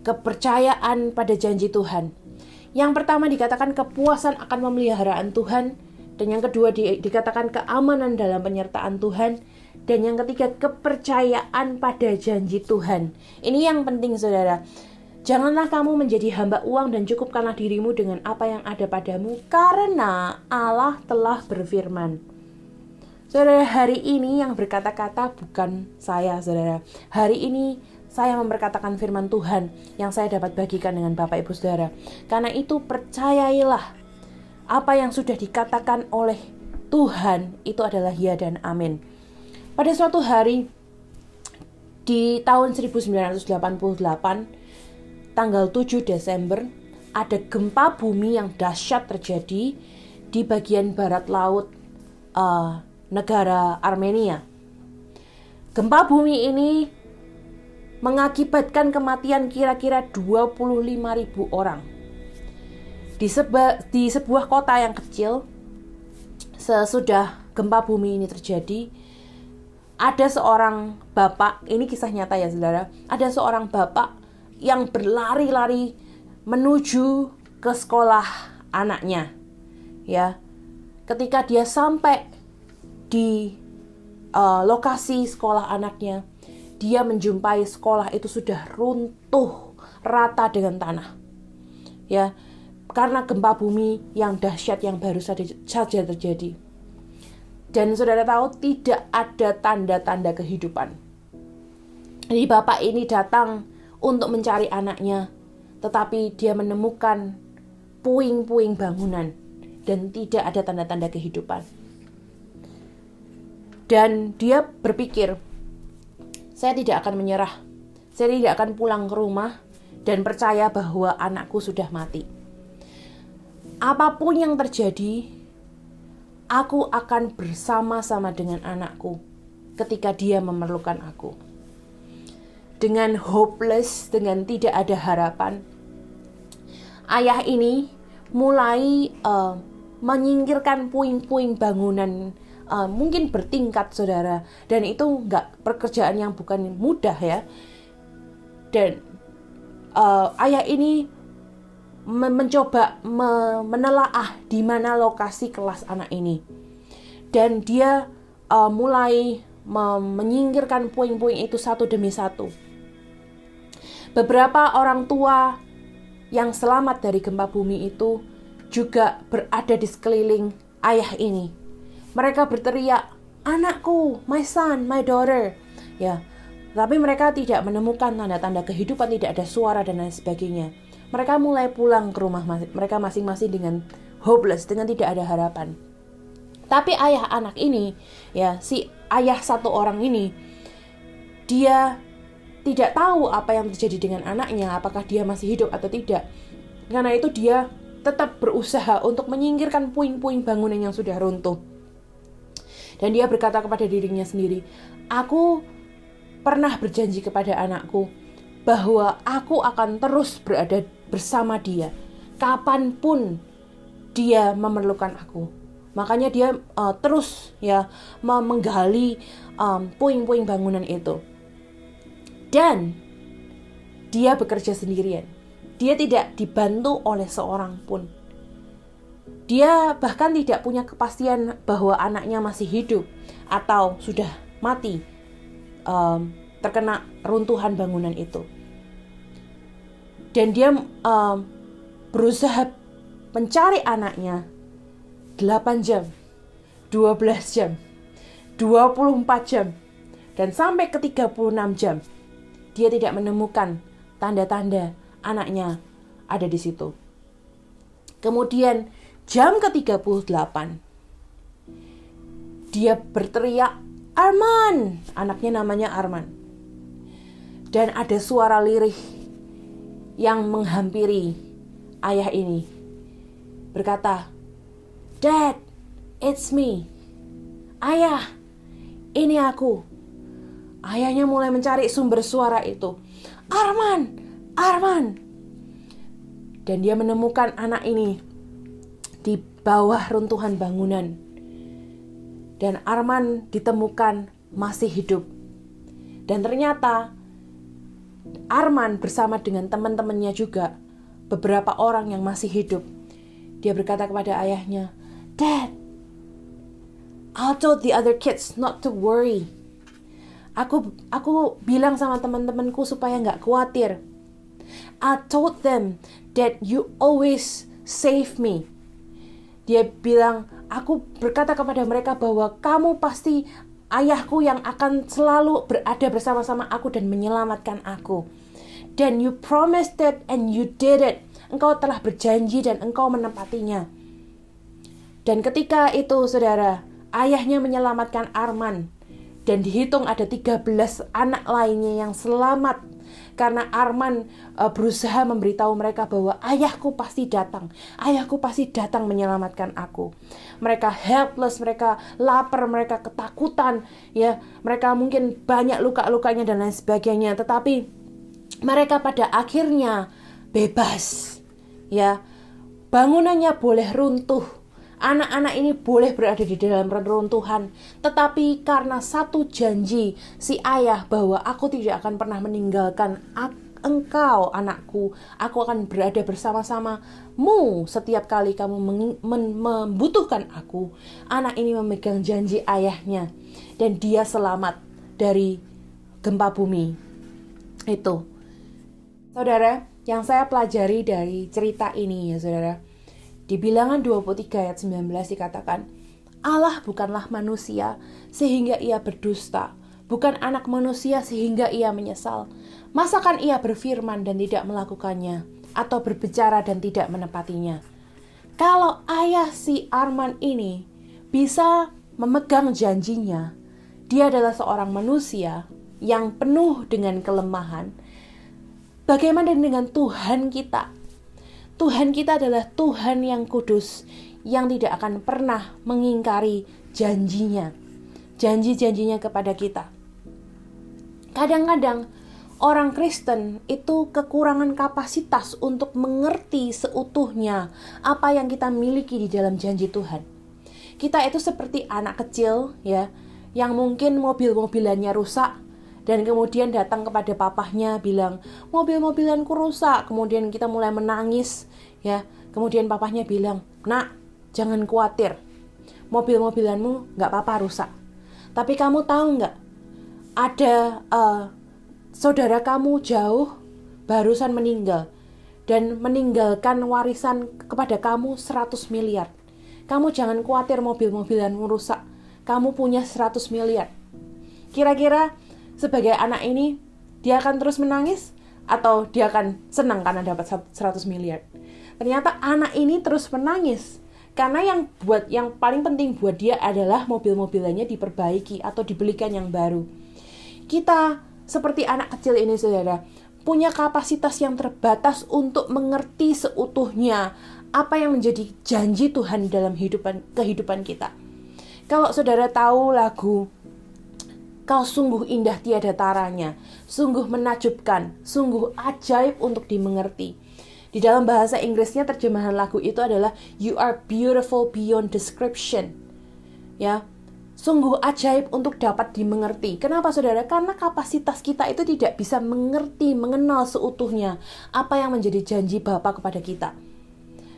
kepercayaan pada janji Tuhan. Yang pertama dikatakan kepuasan akan pemeliharaan Tuhan. Dan yang kedua dikatakan keamanan dalam penyertaan Tuhan. Dan yang ketiga kepercayaan pada janji Tuhan. Ini yang penting saudara. Janganlah kamu menjadi hamba uang dan cukupkanlah dirimu dengan apa yang ada padamu. Karena Allah telah berfirman. Saudara, hari ini yang berkata-kata bukan saya saudara. Hari ini saya memperkatakan firman Tuhan yang saya dapat bagikan dengan Bapak Ibu Saudara. Karena itu percayailah apa yang sudah dikatakan oleh Tuhan itu adalah ya dan amin. Pada suatu hari di tahun 1988, tanggal 7 Desember, ada gempa bumi yang dahsyat terjadi di bagian barat laut negara Armenia. Gempa bumi ini mengakibatkan kematian kira-kira 25.000 orang. Di sebuah kota yang kecil, sesudah gempa bumi ini terjadi, ada seorang bapak, ini kisah nyata ya saudara, ada seorang bapak yang berlari-lari menuju ke sekolah anaknya. Ya, ketika dia sampai di lokasi sekolah anaknya, dia menjumpai sekolah itu sudah runtuh rata dengan tanah. Ya, karena gempa bumi yang dahsyat yang baru saja terjadi. Dan saudara tahu tidak ada tanda-tanda kehidupan. Jadi bapak ini datang untuk mencari anaknya, tetapi dia menemukan puing-puing bangunan dan tidak ada tanda-tanda kehidupan. Dan dia berpikir, saya tidak akan menyerah. Saya tidak akan pulang ke rumah dan percaya bahwa anakku sudah mati. Apapun yang terjadi, aku akan bersama-sama dengan anakku ketika dia memerlukan aku. Dengan hopeless, dengan tidak ada harapan, ayah ini mulai menyingkirkan puing-puing bangunan, mungkin bertingkat saudara, dan itu pekerjaan yang bukan mudah ya. Dan ayah ini mencoba menelaah di mana lokasi kelas anak ini, dan dia mulai menyingkirkan puing-puing itu satu demi satu. Beberapa orang tua yang selamat dari gempa bumi itu juga berada di sekeliling ayah ini. Mereka berteriak, "Anakku, my son, my daughter." Ya, tapi mereka tidak menemukan tanda-tanda kehidupan, tidak ada suara dan lain sebagainya. Mereka mulai pulang ke rumah mereka masing-masing dengan hopeless, dengan tidak ada harapan. Tapi ayah anak ini, ya, si ayah satu orang ini, dia tidak tahu apa yang terjadi dengan anaknya, apakah dia masih hidup atau tidak. Karena itu dia tetap berusaha untuk menyingkirkan puing-puing bangunan yang sudah runtuh. Dan dia berkata kepada dirinya sendiri, "Aku pernah berjanji kepada anakku bahwa aku akan terus berada bersama dia kapanpun dia memerlukan aku." Makanya dia terus ya menggali puing-puing bangunan itu. Dan dia bekerja sendirian. Dia tidak dibantu oleh seorang pun. Dia bahkan tidak punya kepastian bahwa anaknya masih hidup atau sudah mati terkena runtuhan bangunan itu. Dan dia berusaha mencari anaknya 8 jam, 12 jam, 24 jam, dan sampai ke 36 jam. Dia tidak menemukan tanda-tanda anaknya ada di situ. Kemudian jam ke-38, dia berteriak, "Arman!" Anaknya namanya Arman. Dan ada suara lirih yang menghampiri ayah ini. Berkata, "Dad, it's me." "Ayah, ini aku." Ayahnya mulai mencari sumber suara itu. "Arman, Arman." Dan dia menemukan anak ini di bawah runtuhan bangunan. Dan Arman ditemukan masih hidup. Dan ternyata Arman bersama dengan teman-temannya juga, beberapa orang yang masih hidup. Dia berkata kepada ayahnya, "Dad, I told the other kids not to worry. Aku bilang sama teman-temanku supaya nggak khawatir. I told them that you always save me." Dia bilang, "Aku berkata kepada mereka bahwa kamu pasti ayahku yang akan selalu berada bersama-sama aku dan menyelamatkan aku. Dan you promised that and you did it. Engkau telah berjanji dan engkau menepatinya." Dan ketika itu, saudara, ayahnya menyelamatkan Arman. Dan dihitung ada 13 anak lainnya yang selamat. Karena Arman berusaha memberitahu mereka bahwa ayahku pasti datang. Ayahku pasti datang menyelamatkan aku. Mereka helpless, mereka lapar, mereka ketakutan. Ya, mereka mungkin banyak luka-lukanya dan lain sebagainya. Tetapi mereka pada akhirnya bebas. Ya, bangunannya boleh runtuh. Anak-anak ini boleh berada di dalam reruntuhan, tetapi karena satu janji si ayah bahwa aku tidak akan pernah meninggalkan engkau anakku, aku akan berada bersama-samamu setiap kali kamu membutuhkan aku. Anak ini memegang janji ayahnya dan dia selamat dari gempa bumi itu. Saudara, yang saya pelajari dari cerita ini ya saudara, di Bilangan 23 ayat 19 dikatakan, "Allah bukanlah manusia sehingga ia berdusta, bukan anak manusia sehingga ia menyesal. Masakan ia berfirman dan tidak melakukannya, atau berbicara dan tidak menepatinya?" Kalau ayah si Arman ini bisa memegang janjinya, dia adalah seorang manusia yang penuh dengan kelemahan. Bagaimana dengan Tuhan kita? Tuhan kita adalah Tuhan yang kudus, yang tidak akan pernah mengingkari janjinya, janji-janjinya kepada kita. Kadang-kadang orang Kristen itu kekurangan kapasitas untuk mengerti seutuhnya apa yang kita miliki di dalam janji Tuhan. Kita itu seperti anak kecil ya, yang mungkin mobil-mobilannya rusak, dan kemudian datang kepada papahnya bilang, "Mobil-mobilanku rusak." Kemudian kita mulai menangis ya. Kemudian papahnya bilang, "Nak, jangan khawatir. Mobil-mobilanmu gak apa-apa rusak. Tapi kamu tahu gak, ada saudara kamu jauh barusan meninggal. dan meninggalkan warisan kepada kamu 100 miliar. Kamu jangan khawatir mobil-mobilanmu rusak. Kamu punya 100 miliar. Kira-kira sebagai anak ini, dia akan terus menangis atau dia akan senang karena dapat 100 miliar? Ternyata anak ini terus menangis. Karena yang paling penting buat dia adalah mobil-mobilannya diperbaiki atau dibelikan yang baru. Kita seperti anak kecil ini, saudara, punya kapasitas yang terbatas untuk mengerti seutuhnya apa yang menjadi janji Tuhan dalam kehidupan kita. Kalau saudara tahu lagu Kau sungguh indah tiada taranya, sungguh menakjubkan, sungguh ajaib untuk dimengerti. Di dalam bahasa Inggrisnya terjemahan lagu itu adalah You are beautiful beyond description. Ya, sungguh ajaib untuk dapat dimengerti. Kenapa saudara? Karena kapasitas kita itu tidak bisa mengerti, mengenal seutuhnya apa yang menjadi janji Bapa kepada kita.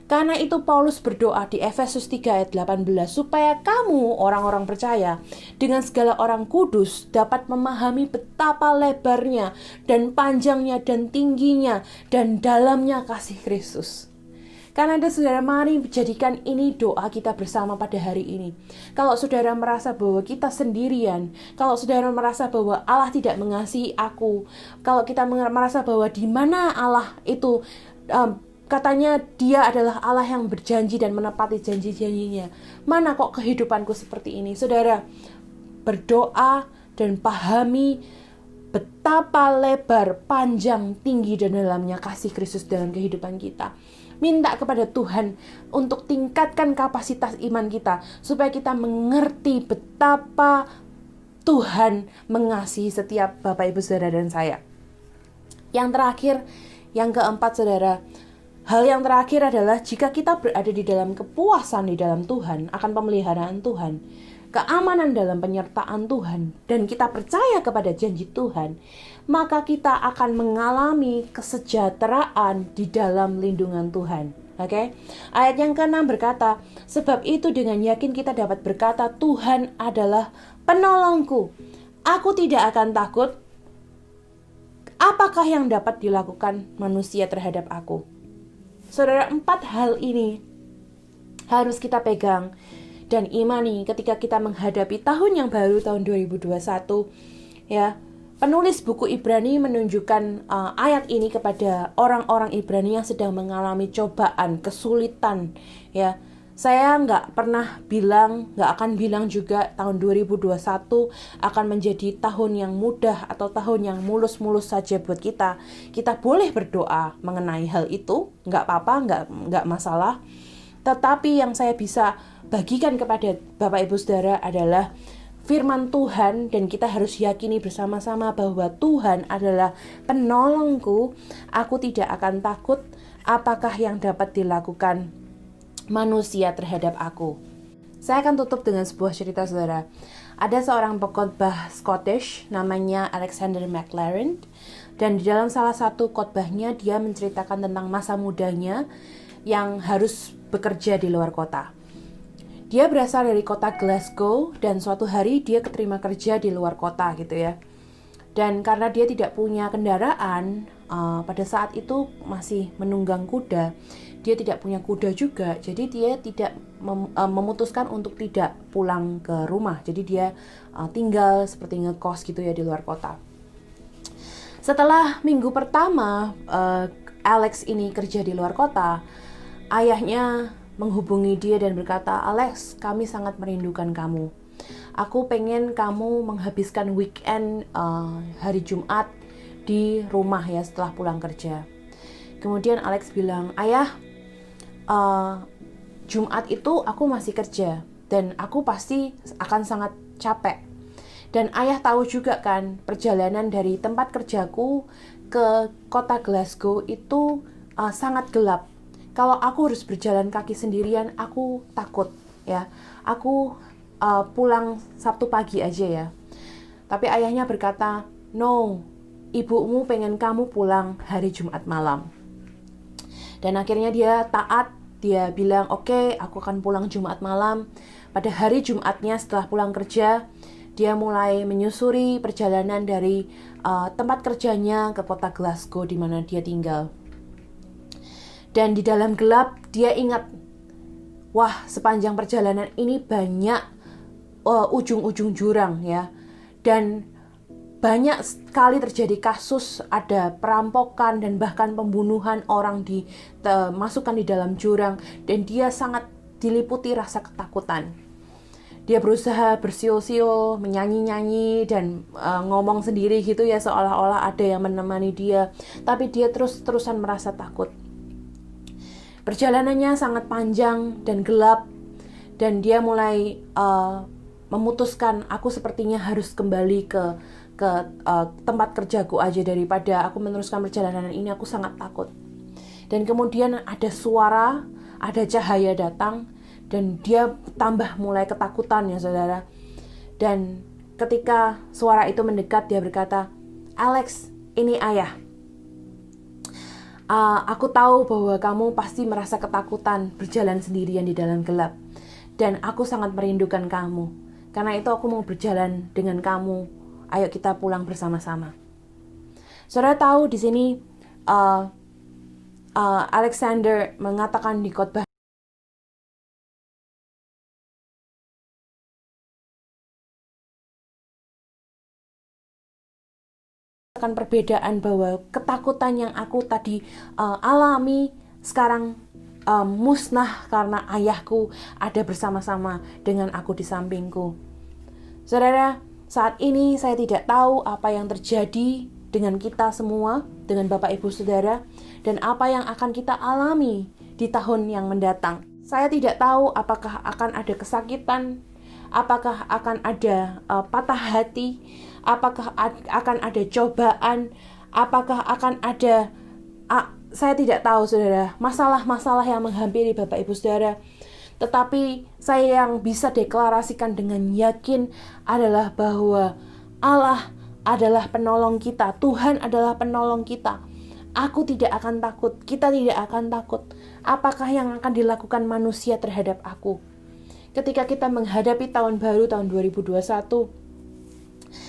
Karena itu Paulus berdoa di Efesus 3 ayat 18 supaya kamu orang-orang percaya dengan segala orang kudus dapat memahami betapa lebarnya dan panjangnya dan tingginya dan dalamnya kasih Kristus. Karena itu saudara, mari jadikan ini doa kita bersama pada hari ini. Kalau saudara merasa bahwa kita sendirian, kalau saudara merasa bahwa Allah tidak mengasihi aku, kalau kita merasa bahwa di mana Allah itu katanya dia adalah Allah yang berjanji dan menepati janji-janjinya. Mana kok kehidupanku seperti ini? Saudara, berdoa dan pahami betapa lebar, panjang, tinggi dan dalamnya kasih Kristus dalam kehidupan kita. Minta kepada Tuhan untuk tingkatkan kapasitas iman kita supaya kita mengerti betapa Tuhan mengasihi setiap Bapak, Ibu, Saudara dan saya. Yang terakhir, yang keempat, saudara, hal yang terakhir adalah jika kita berada di dalam kepuasan di dalam Tuhan, akan pemeliharaan Tuhan, keamanan dalam penyertaan Tuhan, dan kita percaya kepada janji Tuhan, maka kita akan mengalami kesejahteraan di dalam lindungan Tuhan. Oke? Ayat yang ke-6 berkata, sebab itu dengan yakin kita dapat berkata, Tuhan adalah penolongku. Aku tidak akan takut. Apakah yang dapat dilakukan manusia terhadap aku? Saudara, 4 hal ini harus kita pegang dan imani ketika kita menghadapi tahun yang baru, tahun 2021. Ya, penulis buku Ibrani menunjukkan ayat ini kepada orang-orang Ibrani yang sedang mengalami cobaan, kesulitan. Ya, saya nggak akan bilang juga tahun 2021 akan menjadi tahun yang mudah atau tahun yang mulus-mulus saja buat kita. Kita boleh berdoa mengenai hal itu, nggak apa-apa, nggak masalah. Tetapi yang saya bisa bagikan kepada Bapak Ibu Saudara adalah firman Tuhan, dan kita harus yakini bersama-sama bahwa Tuhan adalah penolongku. Aku tidak akan takut apakah yang dapat dilakukan manusia terhadap aku. Saya akan tutup dengan sebuah cerita, saudara. Ada seorang pengkhotbah Scottish namanya Alexander MacLaren, dan di dalam salah satu khotbahnya dia menceritakan tentang masa mudanya yang harus bekerja di luar kota. Dia berasal dari kota Glasgow dan suatu hari dia keterima kerja di luar kota gitu ya. Dan karena dia tidak punya kendaraan, pada saat itu masih menunggang kuda. Dia tidak punya kuda juga, jadi dia tidak memutuskan untuk tidak pulang ke rumah. Jadi dia tinggal seperti ngekos gitu ya di luar kota. Setelah minggu pertama Alex ini kerja di luar kota, ayahnya menghubungi dia dan berkata, Alex, kami sangat merindukan kamu. Aku pengen kamu menghabiskan weekend hari Jumat di rumah ya setelah pulang kerja. Kemudian Alex bilang, ayah, Jumat itu aku masih kerja dan aku pasti akan sangat capek. Dan ayah tahu juga kan, perjalanan dari tempat kerjaku ke kota Glasgow itu sangat gelap. Kalau aku harus berjalan kaki sendirian, aku takut ya. Aku pulang Sabtu pagi aja ya. Tapi ayahnya berkata, no, ibumu pengen kamu pulang hari Jumat malam. Dan akhirnya dia taat, dia bilang, oke, aku akan pulang Jumat malam. Pada hari Jumatnya setelah pulang kerja, dia mulai menyusuri perjalanan dari tempat kerjanya ke kota Glasgow di mana dia tinggal. Dan di dalam gelap dia ingat, wah, sepanjang perjalanan ini banyak ujung-ujung jurang ya. Dan banyak sekali terjadi kasus, ada perampokan dan bahkan pembunuhan orang dimasukkan di dalam jurang. Dan dia sangat diliputi rasa ketakutan. Dia berusaha bersio-sio, menyanyi-nyanyi dan ngomong sendiri gitu ya, seolah-olah ada yang menemani dia. Tapi dia terus-terusan merasa takut. Perjalanannya sangat panjang dan gelap, dan dia mulai memutuskan, aku sepertinya harus kembali ke tempat kerjaku aja daripada aku meneruskan perjalanan ini, aku sangat takut. Dan kemudian ada suara, ada cahaya datang, dan dia tambah mulai ketakutan ya saudara. Dan ketika suara itu mendekat, dia berkata, Alex, ini ayah. Aku tahu bahwa kamu pasti merasa ketakutan berjalan sendirian di dalam gelap. Dan aku sangat merindukan kamu. Karena itu aku mau berjalan dengan kamu. Ayo kita pulang bersama-sama. Saudara tahu di sini Alexander mengatakan di khotbah perbedaan, bahwa ketakutan yang aku tadi alami sekarang musnah karena ayahku ada bersama-sama dengan aku di sampingku. Saudara, saat ini saya tidak tahu apa yang terjadi dengan kita semua, dengan Bapak Ibu Saudara, dan apa yang akan kita alami di tahun yang mendatang. Saya tidak tahu apakah akan ada kesakitan, apakah akan ada patah hati, apakah akan ada cobaan, apakah akan ada saya tidak tahu saudara, masalah-masalah yang menghampiri Bapak Ibu Saudara. Tetapi saya yang bisa deklarasikan dengan yakin adalah bahwa Allah adalah penolong kita, Tuhan adalah penolong kita. Aku tidak akan takut, kita tidak akan takut. Apakah yang akan dilakukan manusia terhadap aku? Ketika kita menghadapi tahun baru, tahun 2021,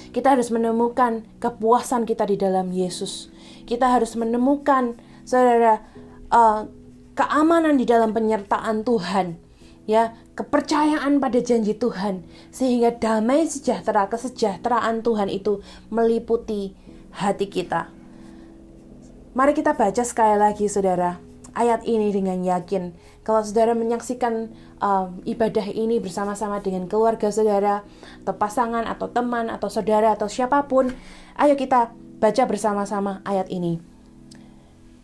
kita harus menemukan kepuasan kita di dalam Yesus. Kita harus menemukan, saudara, keamanan di dalam penyertaan Tuhan, ya, kepercayaan pada janji Tuhan, sehingga damai sejahtera, kesejahteraan Tuhan itu meliputi hati kita. Mari kita baca sekali lagi, saudara, ayat ini dengan yakin. Kalau saudara menyaksikan ibadah ini bersama-sama dengan keluarga saudara, atau pasangan, atau teman, atau saudara, atau siapapun, ayo kita baca bersama-sama ayat ini.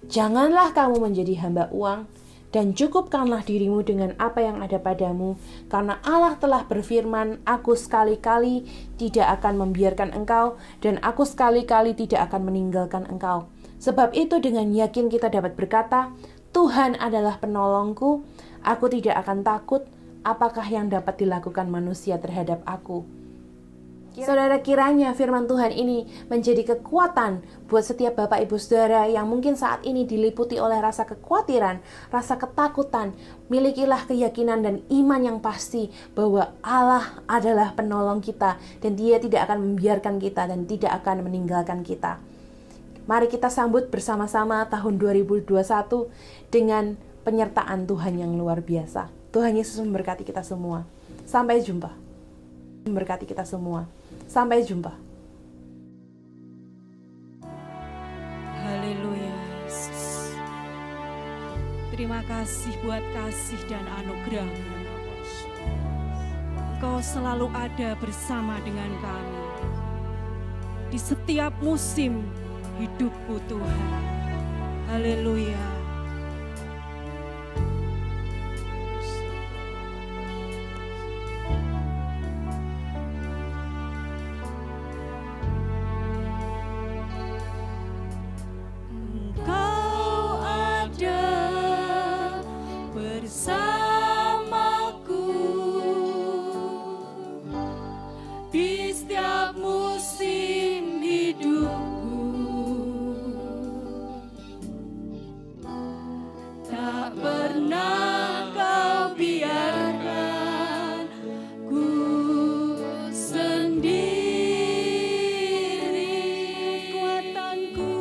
Janganlah kamu menjadi hamba uang, dan cukupkanlah dirimu dengan apa yang ada padamu, karena Allah telah berfirman, aku sekali-kali tidak akan membiarkan engkau, dan aku sekali-kali tidak akan meninggalkan engkau. Sebab itu dengan yakin kita dapat berkata, Tuhan adalah penolongku, aku tidak akan takut, apakah yang dapat dilakukan manusia terhadap aku. Saudara, kiranya firman Tuhan ini menjadi kekuatan buat setiap Bapak Ibu Saudara yang mungkin saat ini diliputi oleh rasa kekhawatiran, rasa ketakutan. Milikilah keyakinan dan iman yang pasti bahwa Allah adalah penolong kita dan Dia tidak akan membiarkan kita dan tidak akan meninggalkan kita. Mari kita sambut bersama-sama tahun 2021 dengan penyertaan Tuhan yang luar biasa. Tuhan Yesus memberkati kita semua. Sampai jumpa. Memberkati kita semua. Sampai jumpa. Haleluya Yesus. Terima kasih buat kasih dan anugerah-Mu. Engkau selalu ada bersama dengan kami di setiap musim hidupku Tuhan. Haleluya. Engkau ada bersamaku di setiap musim hidupku. Tak pernah kau biarkan ku sendiri. Kekuatanku,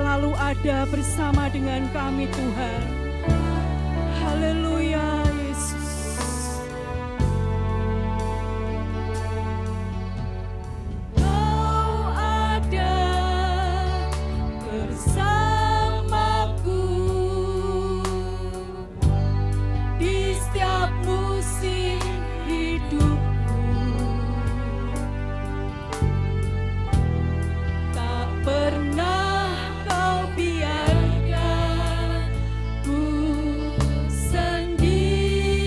selalu ada bersama dengan kami Tuhan. Haleluya Yesus. Kau ada bersamaku di setiap musim hidupku. Tak pernah kau biarkan ku sendiri.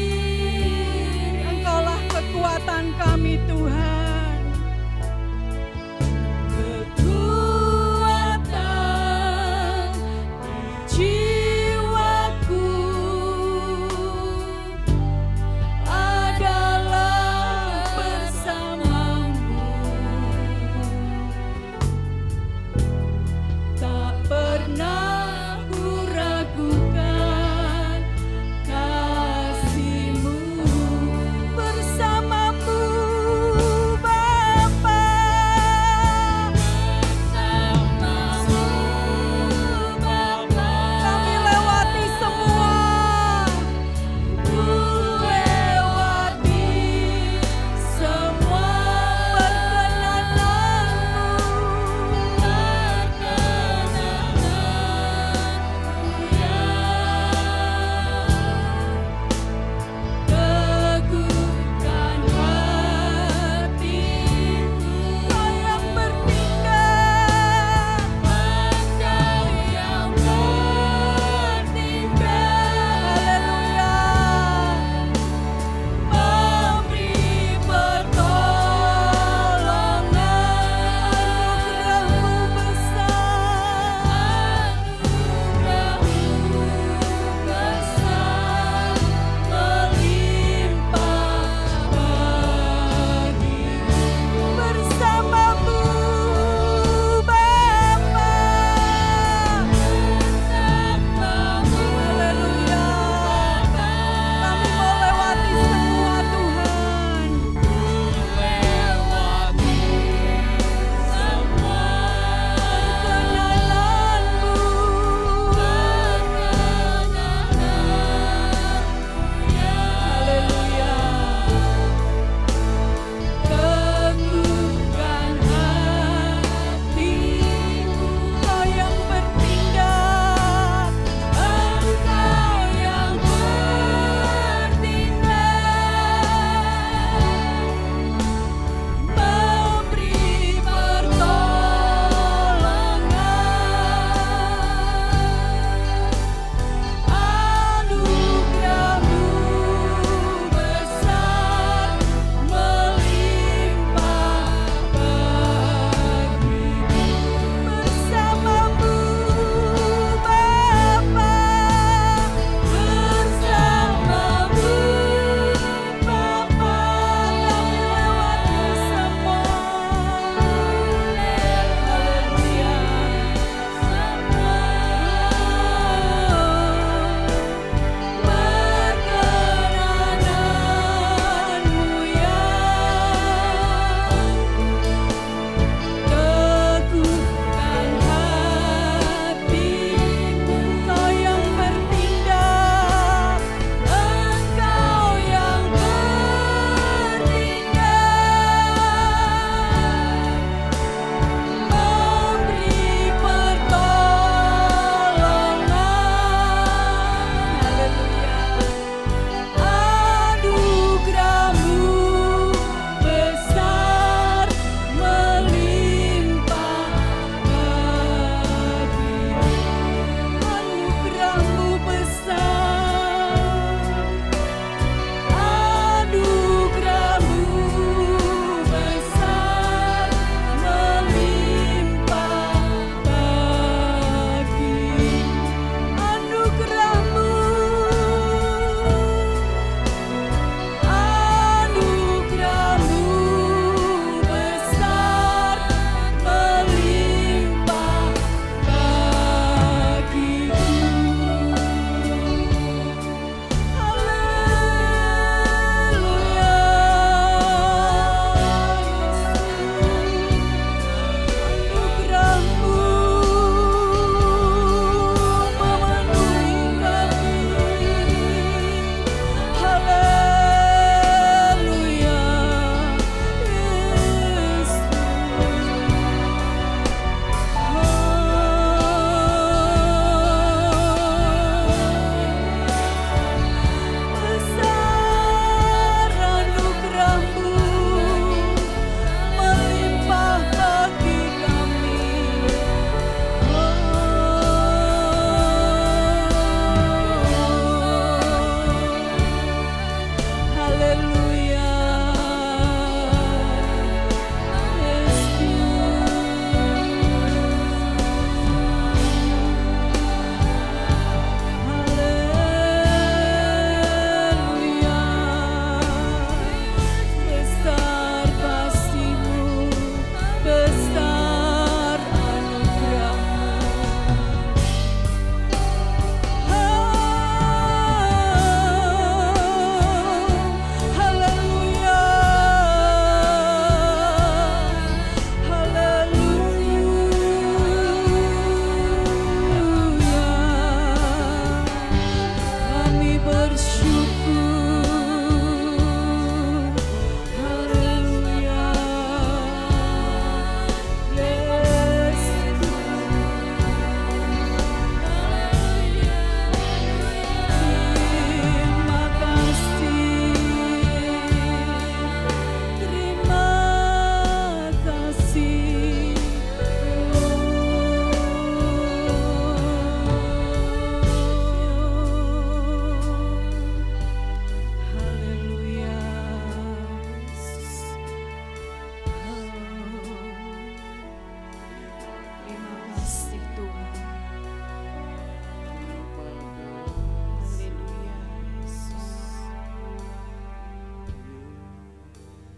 Engkaulah kekuatan kami Tuhan. Kekuatan di jiwaku adalah bersamamu. Tak pernah ku ragukan kasih-Mu bersamamu Bapa. Kami lewati semua. Ku lewati semua perkenanan-Mu.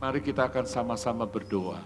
Mari kita akan sama-sama berdoa.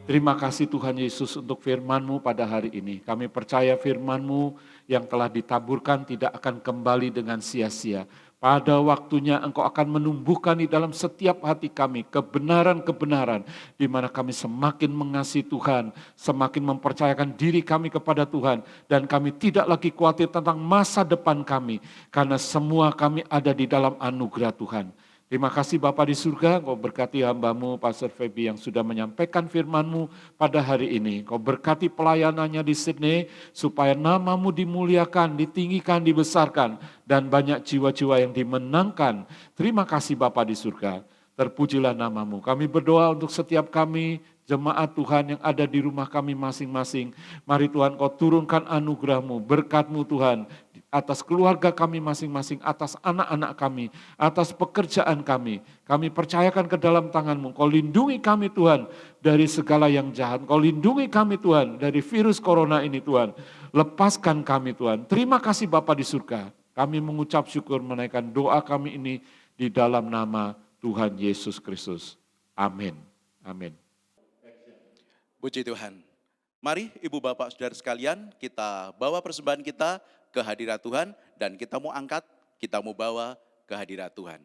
Terima kasih Tuhan Yesus untuk firman-Mu pada hari ini. Kami percaya firman-Mu yang telah ditaburkan tidak akan kembali dengan sia-sia. Pada waktunya Engkau akan menumbuhkan di dalam setiap hati kami kebenaran-kebenaran di mana kami semakin mengasihi Tuhan, semakin mempercayakan diri kami kepada Tuhan dan kami tidak lagi khawatir tentang masa depan kami karena semua kami ada di dalam anugerah Tuhan. Terima kasih Bapa di surga, Kau berkati hamba-Mu Pastor Feby yang sudah menyampaikan firman-Mu pada hari ini. Kau berkati pelayanannya di Sydney supaya nama-Mu dimuliakan, ditinggikan, dibesarkan dan banyak jiwa-jiwa yang dimenangkan. Terima kasih Bapa di surga, terpujilah nama-Mu. Kami berdoa untuk setiap kami, jemaat Tuhan yang ada di rumah kami masing-masing. Mari Tuhan Kau turunkan anugerah-Mu, berkat-Mu Tuhan, atas keluarga kami masing-masing, atas anak-anak kami, atas pekerjaan kami. Kami percayakan ke dalam tangan-Mu. Kau lindungi kami Tuhan dari segala yang jahat. Kau lindungi kami Tuhan dari virus corona ini Tuhan. Lepaskan kami Tuhan. Terima kasih Bapa di surga. Kami mengucap syukur menaikkan doa kami ini di dalam nama Tuhan Yesus Kristus. Amin. Amin. Puji Tuhan. Mari Ibu Bapak Saudara sekalian, kita bawa persembahan kita ke hadirat Tuhan dan kita mau angkat, kita mau bawa ke hadirat Tuhan.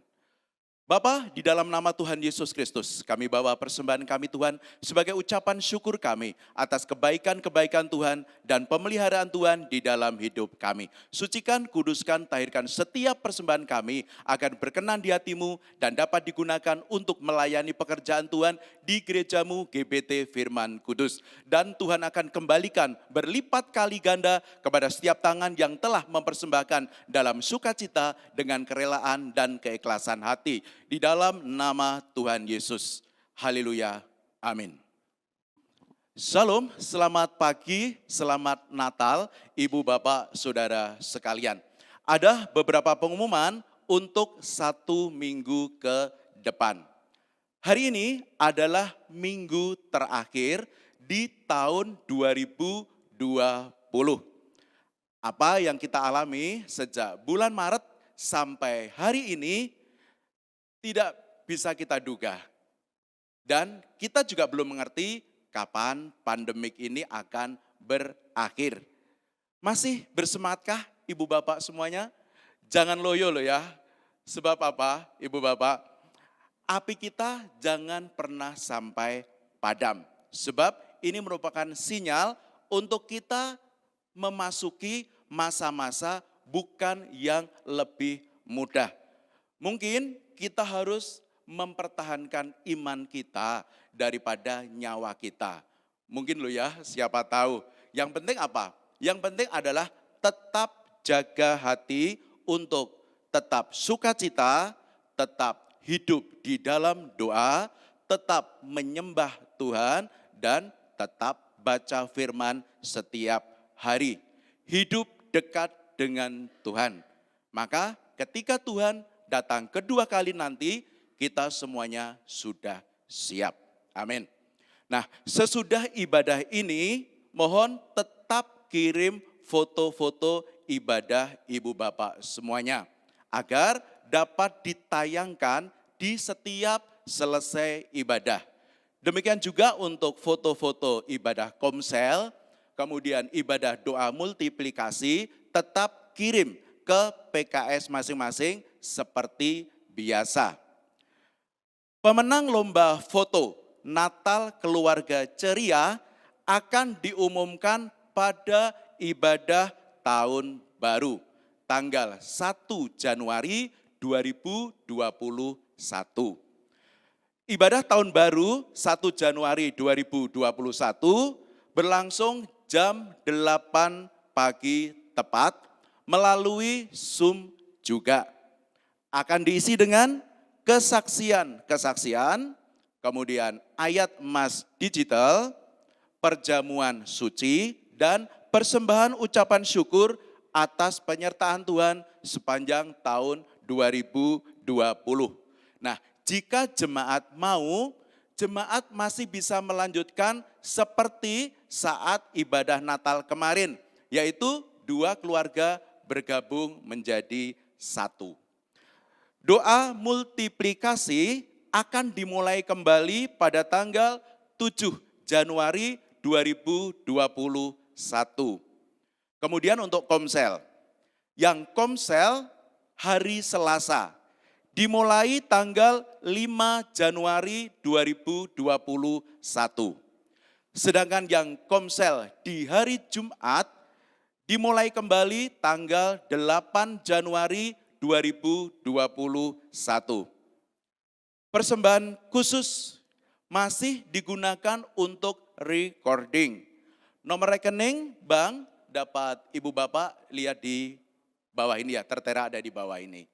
Bapa, di dalam nama Tuhan Yesus Kristus, kami bawa persembahan kami Tuhan sebagai ucapan syukur kami atas kebaikan-kebaikan Tuhan dan pemeliharaan Tuhan di dalam hidup kami. Sucikan, kuduskan, tahirkan setiap persembahan kami akan berkenan di hati-Mu dan dapat digunakan untuk melayani pekerjaan Tuhan di gereja-Mu GBT Firman Kudus. Dan Tuhan akan kembalikan berlipat kali ganda kepada setiap tangan yang telah mempersembahkan dalam sukacita dengan kerelaan dan keikhlasan hati. Di dalam nama Tuhan Yesus. Haleluya. Amin. Shalom, selamat pagi, selamat Natal, Ibu Bapak Saudara sekalian. Ada beberapa pengumuman untuk 1 minggu ke depan. Hari ini adalah minggu terakhir di tahun 2020. Apa yang kita alami sejak bulan Maret sampai hari ini tidak bisa kita duga. Dan kita juga belum mengerti kapan pandemik ini akan berakhir. Masih bersemangatkah Ibu Bapak semuanya? Jangan loyo loh ya. Sebab apa Ibu Bapak? Api kita jangan pernah sampai padam. Sebab ini merupakan sinyal untuk kita memasuki masa-masa bukan yang lebih mudah. Mungkin kita harus mempertahankan iman kita daripada nyawa kita. Mungkin loh ya, siapa tahu. Yang penting apa? Yang penting adalah tetap jaga hati untuk tetap sukacita, tetap hidup di dalam doa, tetap menyembah Tuhan, dan tetap baca firman setiap hari. Hidup dekat dengan Tuhan. Maka ketika Tuhan datang kedua kali nanti, kita semuanya sudah siap. Amin. Nah, sesudah ibadah ini, mohon tetap kirim foto-foto ibadah Ibu Bapak semuanya, agar dapat ditayangkan di setiap selesai ibadah. Demikian juga untuk foto-foto ibadah komsel, kemudian ibadah doa multiplikasi, tetap kirim ke PKS masing-masing seperti biasa. Pemenang lomba foto Natal Keluarga Ceria akan diumumkan pada ibadah tahun baru, tanggal 1 Januari 2021. Ibadah tahun baru 1 Januari 2021 berlangsung jam 8 pagi tepat melalui Zoom juga. Akan diisi dengan kesaksian-kesaksian, kemudian ayat emas digital, perjamuan suci, dan persembahan ucapan syukur atas penyertaan Tuhan sepanjang tahun 2020. Nah, jika jemaat mau, jemaat masih bisa melanjutkan seperti saat ibadah Natal kemarin, yaitu dua keluarga bergabung menjadi satu. Doa multiplikasi akan dimulai kembali pada tanggal 7 Januari 2021. Kemudian untuk Komsel, yang Komsel hari Selasa, dimulai tanggal 5 Januari 2021. Sedangkan yang Komsel di hari Jumat, dimulai kembali tanggal 8 Januari 2021. Persembahan khusus masih digunakan untuk recording. Nomor rekening bank dapat Ibu Bapak lihat di bawah ini ya, tertera ada di bawah ini.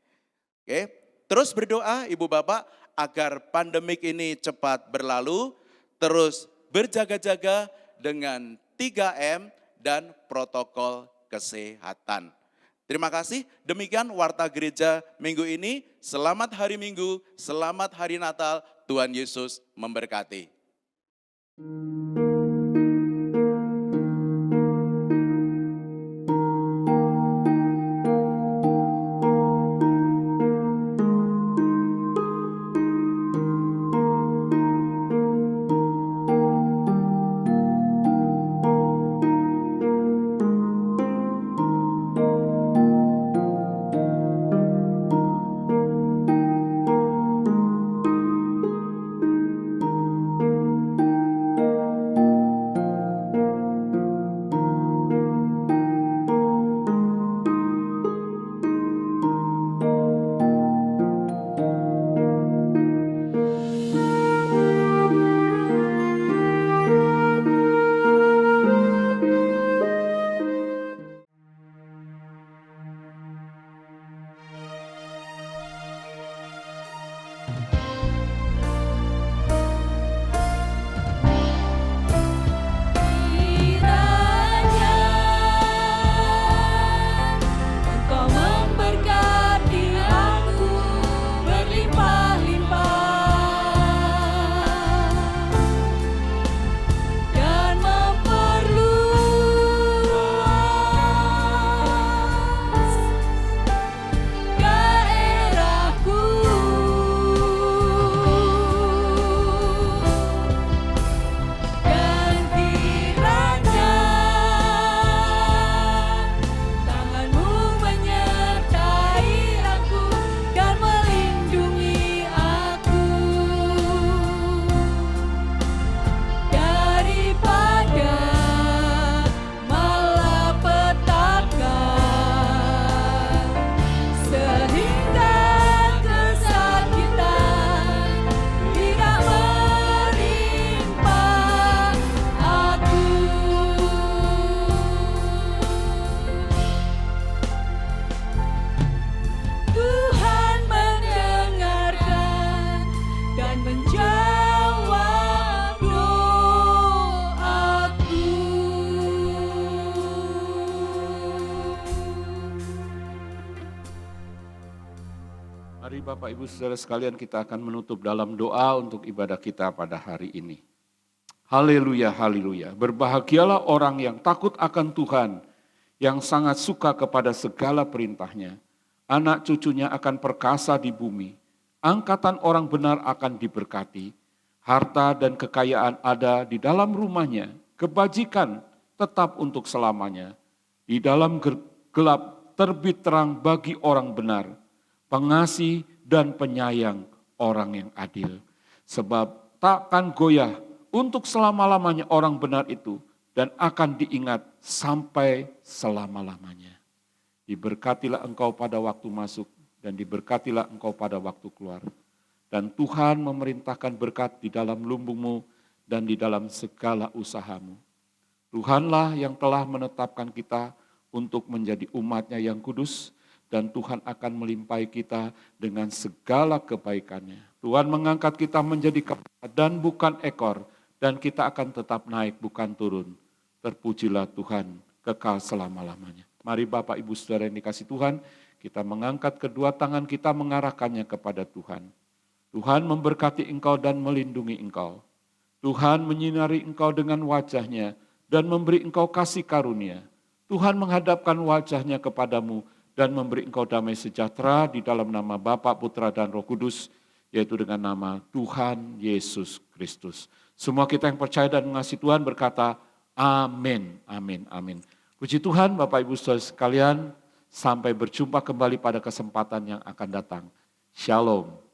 Oke, terus berdoa Ibu Bapak agar pandemik ini cepat berlalu, terus berjaga-jaga dengan 3M dan protokol kesehatan. Terima kasih, demikian Warta Gereja minggu ini. Selamat hari Minggu, selamat hari Natal, Tuhan Yesus memberkati. Mari Bapak Ibu Saudara sekalian, kita akan menutup dalam doa untuk ibadah kita pada hari ini. Haleluya, haleluya. Berbahagialah orang yang takut akan Tuhan, yang sangat suka kepada segala perintahnya. Anak cucunya akan perkasa di bumi. Angkatan orang benar akan diberkati. Harta dan kekayaan ada di dalam rumahnya. Kebajikan tetap untuk selamanya. Di dalam gelap terbit terang bagi orang benar. Pengasih dan penyayang orang yang adil. Sebab takkan goyah untuk selama-lamanya orang benar itu, dan akan diingat sampai selama-lamanya. Diberkatilah engkau pada waktu masuk, dan diberkatilah engkau pada waktu keluar. Dan Tuhan memerintahkan berkat di dalam lumbungmu dan di dalam segala usahamu. Tuhanlah yang telah menetapkan kita untuk menjadi umat-Nya yang kudus, dan Tuhan akan melimpahi kita dengan segala kebaikannya. Tuhan mengangkat kita menjadi kepala dan bukan ekor, dan kita akan tetap naik bukan turun. Terpujilah Tuhan kekal selama-lamanya. Mari Bapak Ibu Saudara yang dikasih Tuhan, kita mengangkat kedua tangan kita mengarahkannya kepada Tuhan. Tuhan memberkati engkau dan melindungi engkau. Tuhan menyinari engkau dengan wajah-Nya dan memberi engkau kasih karunia. Tuhan menghadapkan wajah-Nya kepadamu dan memberi engkau damai sejahtera di dalam nama Bapa, Putra, dan Roh Kudus, yaitu dengan nama Tuhan Yesus Kristus. Semua kita yang percaya dan mengasihi Tuhan berkata, amin, amin, amin. Puji Tuhan Bapak Ibu Saudara sekalian, sampai berjumpa kembali pada kesempatan yang akan datang. Shalom.